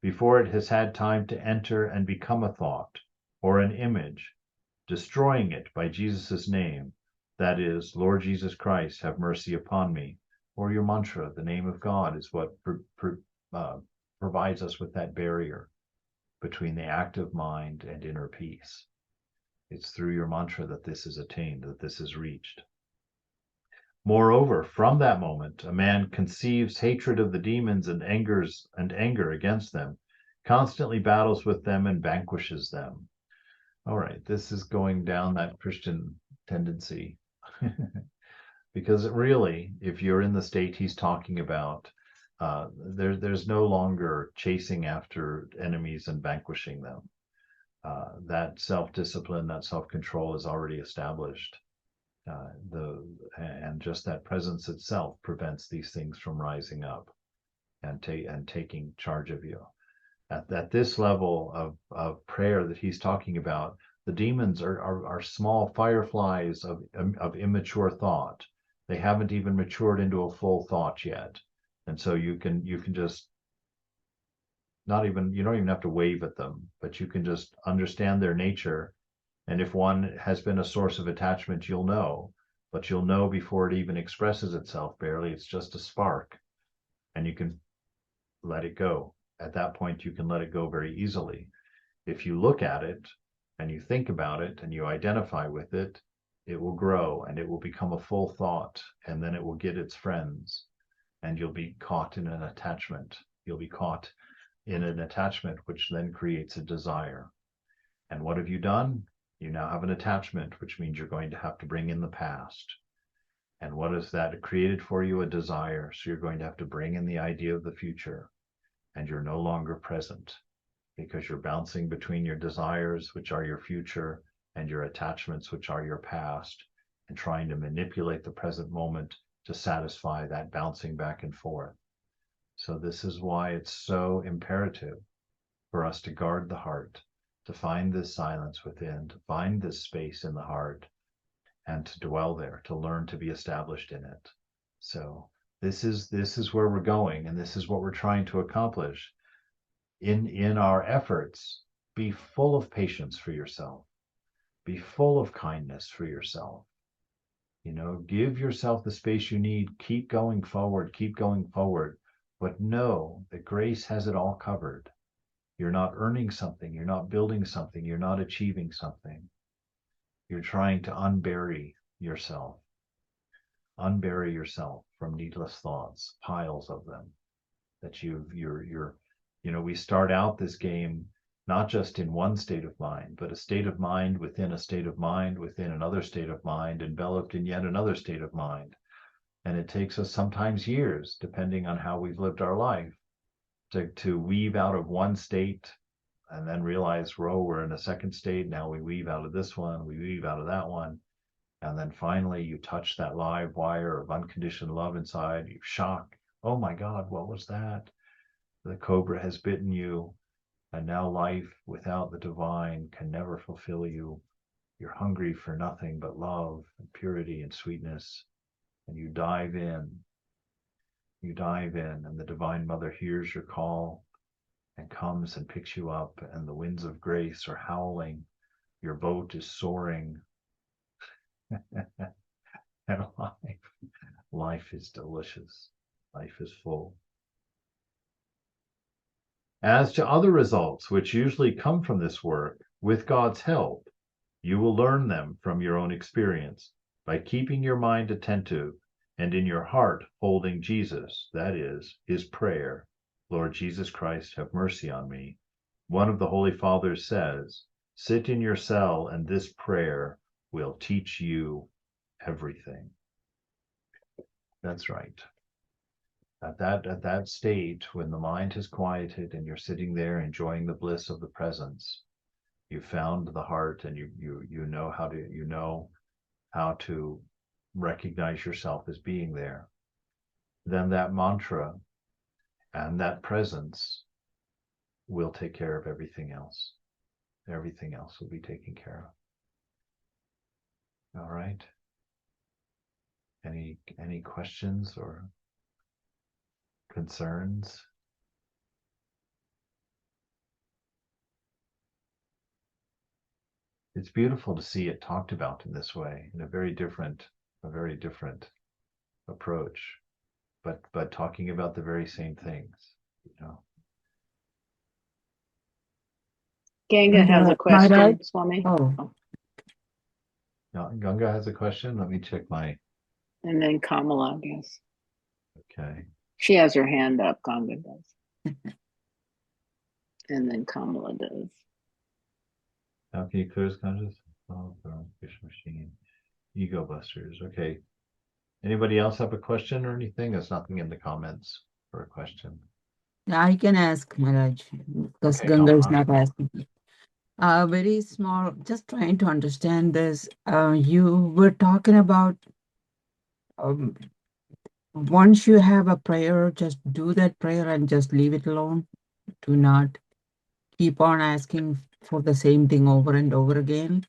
before it has had time to enter and become a thought or an image, destroying it by Jesus' name, that is, Lord Jesus Christ, have mercy upon me, or your mantra, the name of God, is what provides us with that barrier between the active mind and inner peace. It's through your mantra that this is attained, that this is reached. Moreover, from that moment, a man conceives hatred of the demons and anger against them, constantly battles with them and vanquishes them. All right, this is going down that Christian tendency. Because really, if you're in the state he's talking about, there's no longer chasing after enemies and vanquishing them. that self-discipline, that self-control is already established. And just that presence itself prevents these things from rising up and taking charge of you. At this level of prayer that he's talking about, the demons are small fireflies of immature thought. They haven't even matured into a full thought yet. And so you can just you don't even have to wave at them, but you can just understand their nature. And if one has been a source of attachment, you'll know, but you'll know before it even expresses itself barely. It's just a spark, and you can let it go. At that point, you can let it go very easily. If you look at it and you think about it and you identify with it, it will grow and it will become a full thought, and then it will get its friends, and you'll be caught in an attachment. You'll be caught in an attachment, which then creates a desire. And what have you done? You now have an attachment, which means you're going to have to bring in the past. And what is that created for you? A desire. So you're going to have to bring in the idea of the future. And you're no longer present because you're bouncing between your desires, which are your future, and your attachments, which are your past, and trying to manipulate the present moment to satisfy that bouncing back and forth. So this is why it's so imperative for us to guard the heart, to find this silence within, to find this space in the heart, and to dwell there, to learn to be established in it. So this is where we're going, and this is what we're trying to accomplish. In our efforts, be full of patience for yourself. Be full of kindness for yourself. Give yourself the space you need. Keep going forward. Keep going forward. But know that grace has it all covered. You're not earning something. You're not building something. You're not achieving something. You're trying to unbury yourself. Unbury yourself from needless thoughts, piles of them that we start out this game not just in one state of mind, but a state of mind within a state of mind within another state of mind, enveloped in yet another state of mind. And it takes us sometimes years, depending on how we've lived our life, to weave out of one state and then realize, we're in a second state. Now we weave out of this one, we weave out of that one. And then finally you touch that live wire of unconditioned love inside. You shock. Oh my God, what was that? The cobra has bitten you. And now life without the divine can never fulfill you. You're hungry for nothing but love and purity and sweetness. And you dive in, and the Divine Mother hears your call and comes and picks you up, and the winds of grace are howling. Your boat is soaring. And life is delicious. Life is full. As to other results, which usually come from this work, with God's help, you will learn them from your own experience by keeping your mind attentive and in your heart holding Jesus, that is, his prayer, Lord Jesus Christ, have mercy on me. One of the Holy Fathers says, sit in your cell and this prayer will teach you everything. That's right. At that state, when the mind has quieted and you're sitting there enjoying the bliss of the presence, you found the heart, and you know how to recognize yourself as being there. Then that mantra and that presence will take care of everything else. Everything else will be taken care of. All right. Any questions or concerns? It's beautiful to see it talked about in this way, in a very different approach, but talking about the very same things, Ganga has a question, Swami. Oh. Ganga has a question. Let me check my. And then Kamala, I guess. Okay. She has her hand up, Ganga does. And then Kamala does. How can you clear his conscious? Oh, machine. Ego busters. Okay. Anybody else have a question or anything? There's nothing in the comments for a question. I can ask, Maharaj, because Okay, Ganga is not asking. Very small, just trying to understand this. You were talking about um, once you have a prayer, just do that prayer and just leave it alone. Do not keep on asking for the same thing over and over again.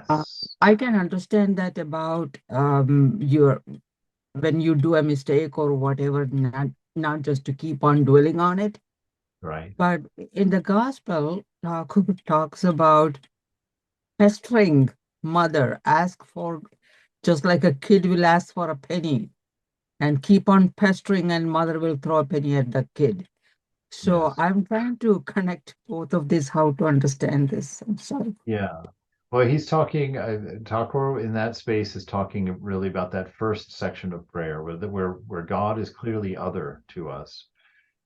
Uh, Yes, I can understand that about your when you do a mistake or whatever, not just to keep on dwelling on it. right. But in the gospel, talks about pestering mother, ask for just like a kid will ask for a penny and keep on pestering, and mother will throw a penny at the kid. So Yes. I'm trying to connect both of these, how to understand this. I'm sorry. Yeah. Well, he's talking, Thakur in that space is talking really about that first section of prayer where God is clearly other to us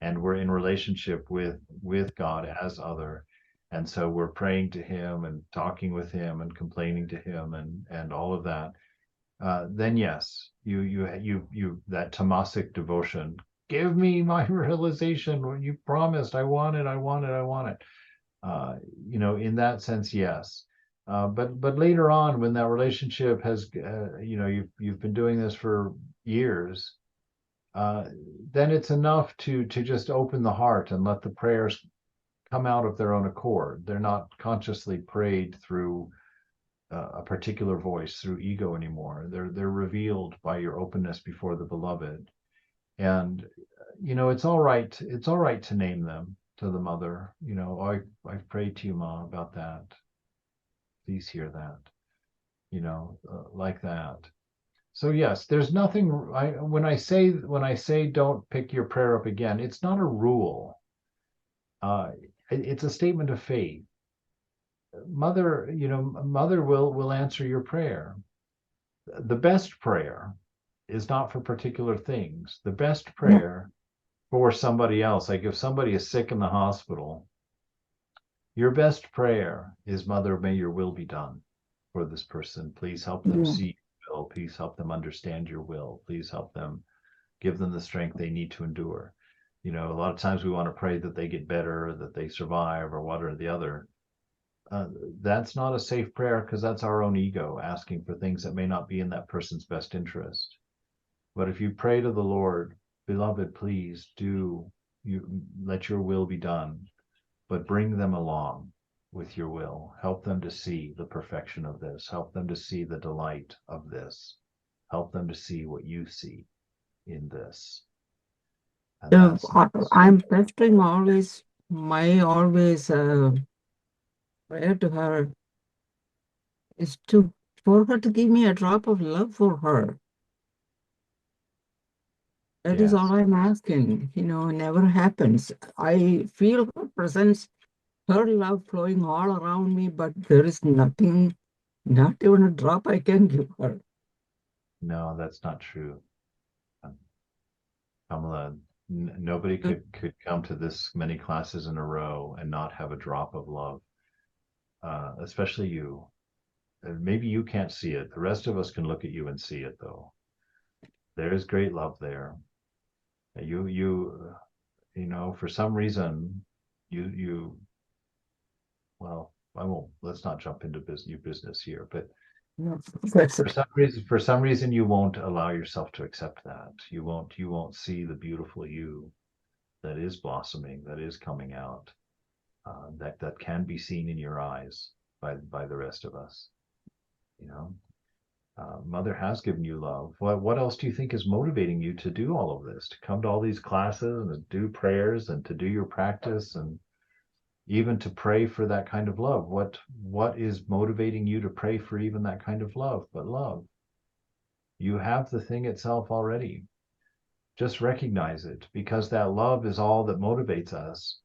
and we're in relationship with God as other. And so we're praying to him and talking with him and complaining to him and all of that. Then yes, you that tamasic devotion. Give me my realization when you promised. I want it. I want it. I want it. Uh, in that sense, yes. But later on, when that relationship has, you've been doing this for years, uh, then it's enough to just open the heart and let the prayers come out of their own accord. They're not consciously prayed through a particular voice, through ego anymore. They're revealed by your openness before the beloved. And it's all right. It's all right to name them to the mother. I've prayed to you, Ma, about that. Please hear that. Like that. So yes, there's nothing. When I say don't pick your prayer up again, it's not a rule. Uh, it's a statement of faith. Mother will answer your prayer. The best prayer is not for particular things. The best Yeah. prayer for somebody else, like if somebody is sick in the hospital, your best prayer is, Mother, may your will be done for this person. Please help them Yeah. see your will. Please help them understand your will. Please help them, give them the strength they need to endure. A lot of times we want to pray that they get better, that they survive, or one or the other. That's not a safe prayer because that's our own ego asking for things that may not be in that person's best interest. But if you pray to the Lord, beloved, please do you let your will be done, but bring them along with your will. Help them to see the perfection of this. Help them to see the delight of this. Help them to see what you see in this. And So that's I'm pestering always, my always prayer to her is to for her to give me a drop of love for her. That is all yes, I'm asking. Never happens. I feel her presence, her love flowing all around me, but there is nothing, not even a drop I can give her. no, that's not true. Um, Kamala, nobody could come to this many classes in a row and not have a drop of love, especially you. Maybe you can't see it. The rest of us can look at you and see it, though. There is great love there. For some reason, you, well, I won't, let's not jump into your business here, but No, that's okay. for some reason, you won't allow yourself to accept that. You won't see the beautiful you that is blossoming, that is coming out, that can be seen in your eyes by the rest of us. You know, Mother has given you love. What else do you think is motivating you to do all of this, to come to all these classes and to do prayers and to do your practice and even to pray for that kind of love? What is motivating you to pray for even that kind of love? But love, you have the thing itself already. Just recognize it because that love is all that motivates us.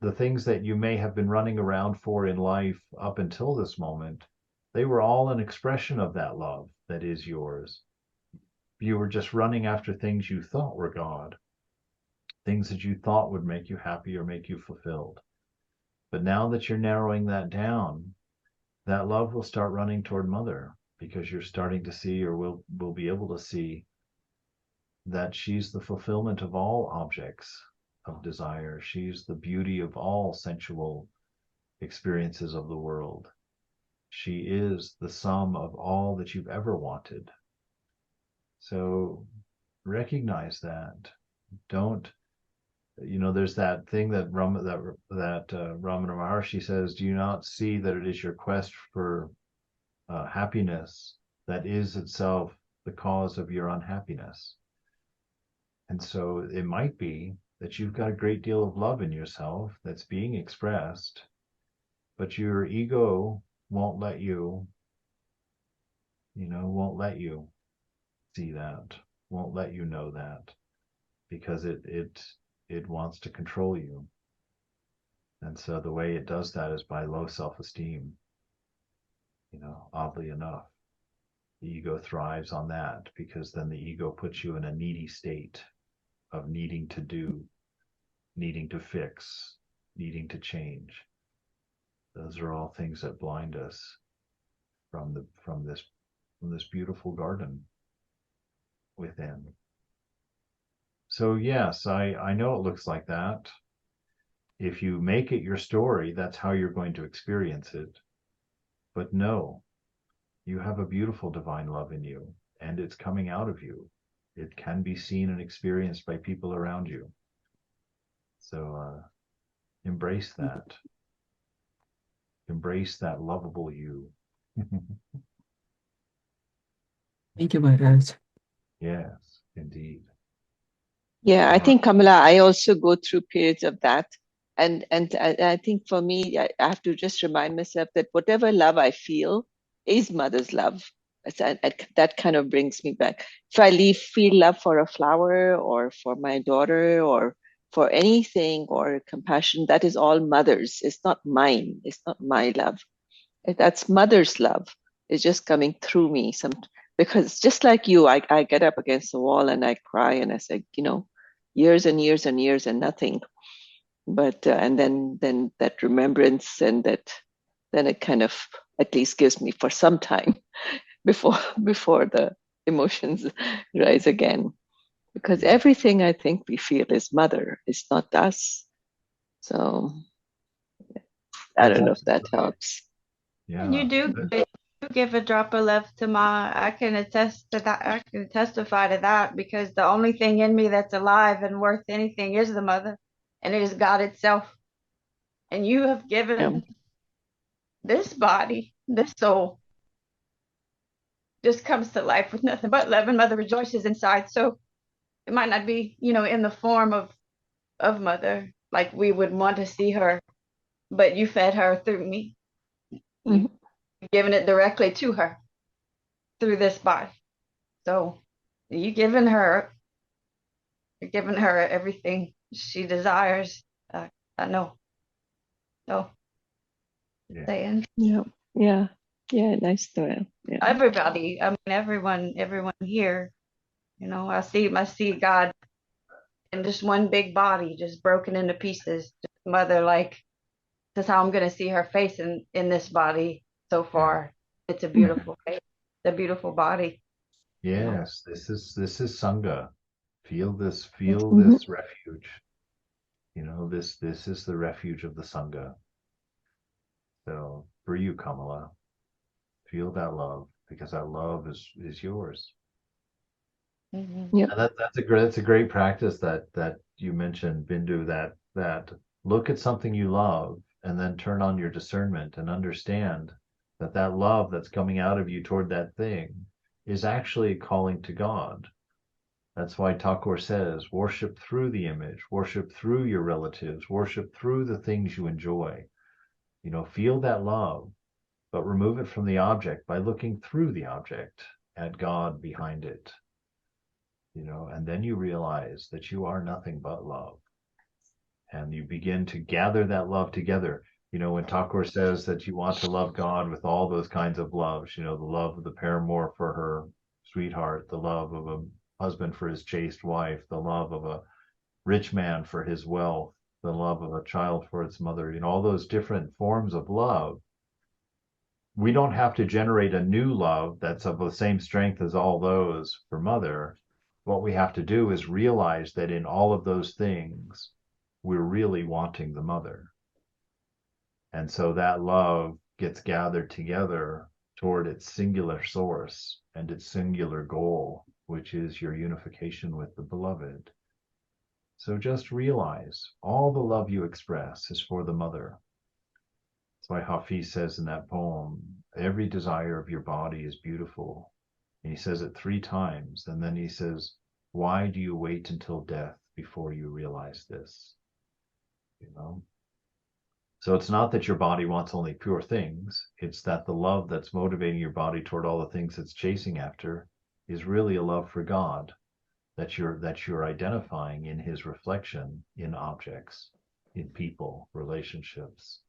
The things that you may have been running around for in life up until this moment, they were all an expression of that love that is yours. You were just running after things you thought were God, things that you thought would make you happy or make you fulfilled. But now that you're narrowing that down, that love will start running toward Mother because you're starting to see, or will be able to see, that she's the fulfillment of all objects of desire. She's the beauty of all sensual experiences of the world. She is the sum of all that you've ever wanted. So recognize that. Don't, there's that thing that Ramana Maharshi says, do you not see that it is your quest for happiness that is itself the cause of your unhappiness? And so it might be that you've got a great deal of love in yourself that's being expressed, but your ego won't let you, won't let you see that, won't let you know that, because it wants to control you. And so the way it does that is by low self-esteem. Oddly enough, the ego thrives on that, because then the ego puts you in a needy state of needing to do, needing to fix, needing to change. Those are all things that blind us from this beautiful garden within. So yes, I know it looks like that. If you make it your story, that's how you're going to experience it. But no, you have a beautiful divine love in you, and it's coming out of you. It can be seen and experienced by people around you. So embrace that. Embrace that lovable you. Thank you, Maharaj. Yes, indeed. Yeah, I think, Kamala, I also go through periods of that. And I think for me, I have to just remind myself that whatever love I feel is mother's love. That kind of brings me back. If I feel love for a flower or for my daughter or for anything or compassion, that is all mother's. It's not mine. It's not my love. That's mother's love. It's just coming through me. Because just like you, I get up against the wall and I cry and I say, years and years and years and nothing. But and then that remembrance and then it kind of at least gives me for some time before the emotions rise again. Because everything I think we feel is mother, it's not us. So I don't know if that helps. Yeah. And you do give a drop of love to Ma. I can attest to that. I can testify to that, because the only thing in me that's alive and worth anything is the mother, and it is God itself. And you have given this body, this soul, just comes to life with nothing but love, and Mother rejoices inside. So it might not be, in the form of Mother like we would want to see her, but you fed her through me. You've given it directly to her through this body. So you're giving her everything she desires. I know. So saying, Yeah, nice to have. Yeah. Everybody, I mean, everyone here, I see God in just one big body, just broken into pieces. Just Mother, like, this is how I'm going to see her face in this body so far. It's a beautiful face, a beautiful body. Yes, this is Sangha. Feel this refuge. This is the refuge of the Sangha. So for you, Kamala, feel that love, because that love is yours. Yeah. And that's a great practice that you mentioned, Bindu, that look at something you love and then turn on your discernment and understand that love that's coming out of you toward that thing is actually calling to God. That's why Thakur says, worship through the image, worship through your relatives, worship through the things you enjoy. Feel that love, but remove it from the object by looking through the object at God behind it. And then you realize that you are nothing but love. And you begin to gather that love together. When Thakur says that you want to love God with all those kinds of loves, the love of the paramour for her sweetheart, the love of a husband for his chaste wife, the love of a rich man for his wealth, the love of a child for its mother, all those different forms of love. We don't have to generate a new love that's of the same strength as all those for mother. What we have to do is realize that in all of those things, we're really wanting the mother. And so that love gets gathered together toward its singular source and its singular goal, which is your unification with the beloved. So just realize all the love you express is for the mother. That's why Hafiz says in that poem, every desire of your body is beautiful. And he says it 3 times. And then he says, why do you wait until death before you realize this? You know? So it's not that your body wants only pure things. It's that the love that's motivating your body toward all the things it's chasing after is really a love for God that you're identifying in his reflection in objects, in people, relationships,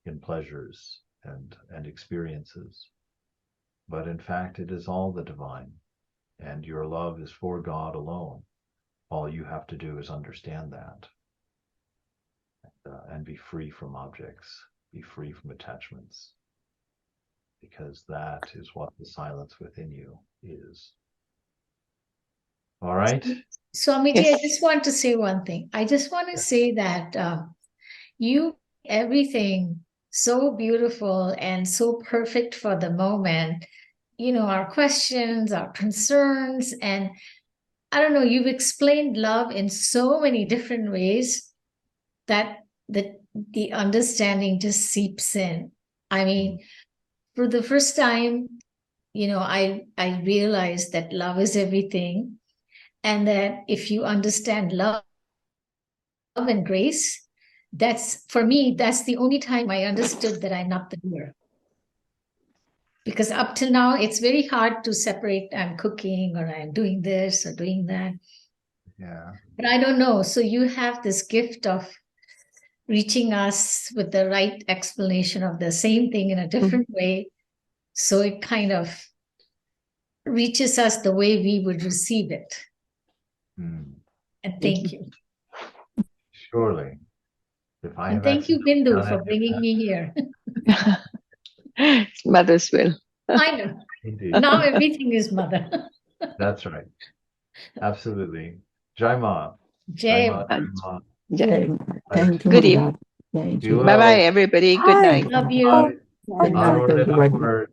in pleasures and experiences. But in fact, it is all the divine, and your love is for God alone. All you have to do is understand that. And be free from objects, be free from attachments, because that is what the silence within you is. All right? Swamiji, Yes. I just want to say one thing. I just want to say that you everything so beautiful and so perfect for the moment. You know, our questions, our concerns, and I don't know, you've explained love in so many different ways that the understanding just seeps in. I mean, for the first time, you know, I realized that love is everything, and that if you understand love and grace, that's, for me, that's the only time I understood that I'm not the doer. Because up till now, it's very hard to separate, I'm cooking or I'm doing this or doing that. Yeah. But I don't know. So you have this gift of reaching us with the right explanation of the same thing in a different way. So it kind of reaches us the way we would receive it. Mm. And thank you. Surely. If I And have thank you, accidentally Bindu, done for it, bringing me here. Mother's will. I know. indeed. Now everything is mother. That's right. Absolutely. Jai Ma. Jai. Ma, Jai Ma. Yeah. Thank you, Good Mother. evening. Thank You you. Bye bye, will. everybody. Good Hi. night. Love you. Bye. Good night, Onward and everybody. upward.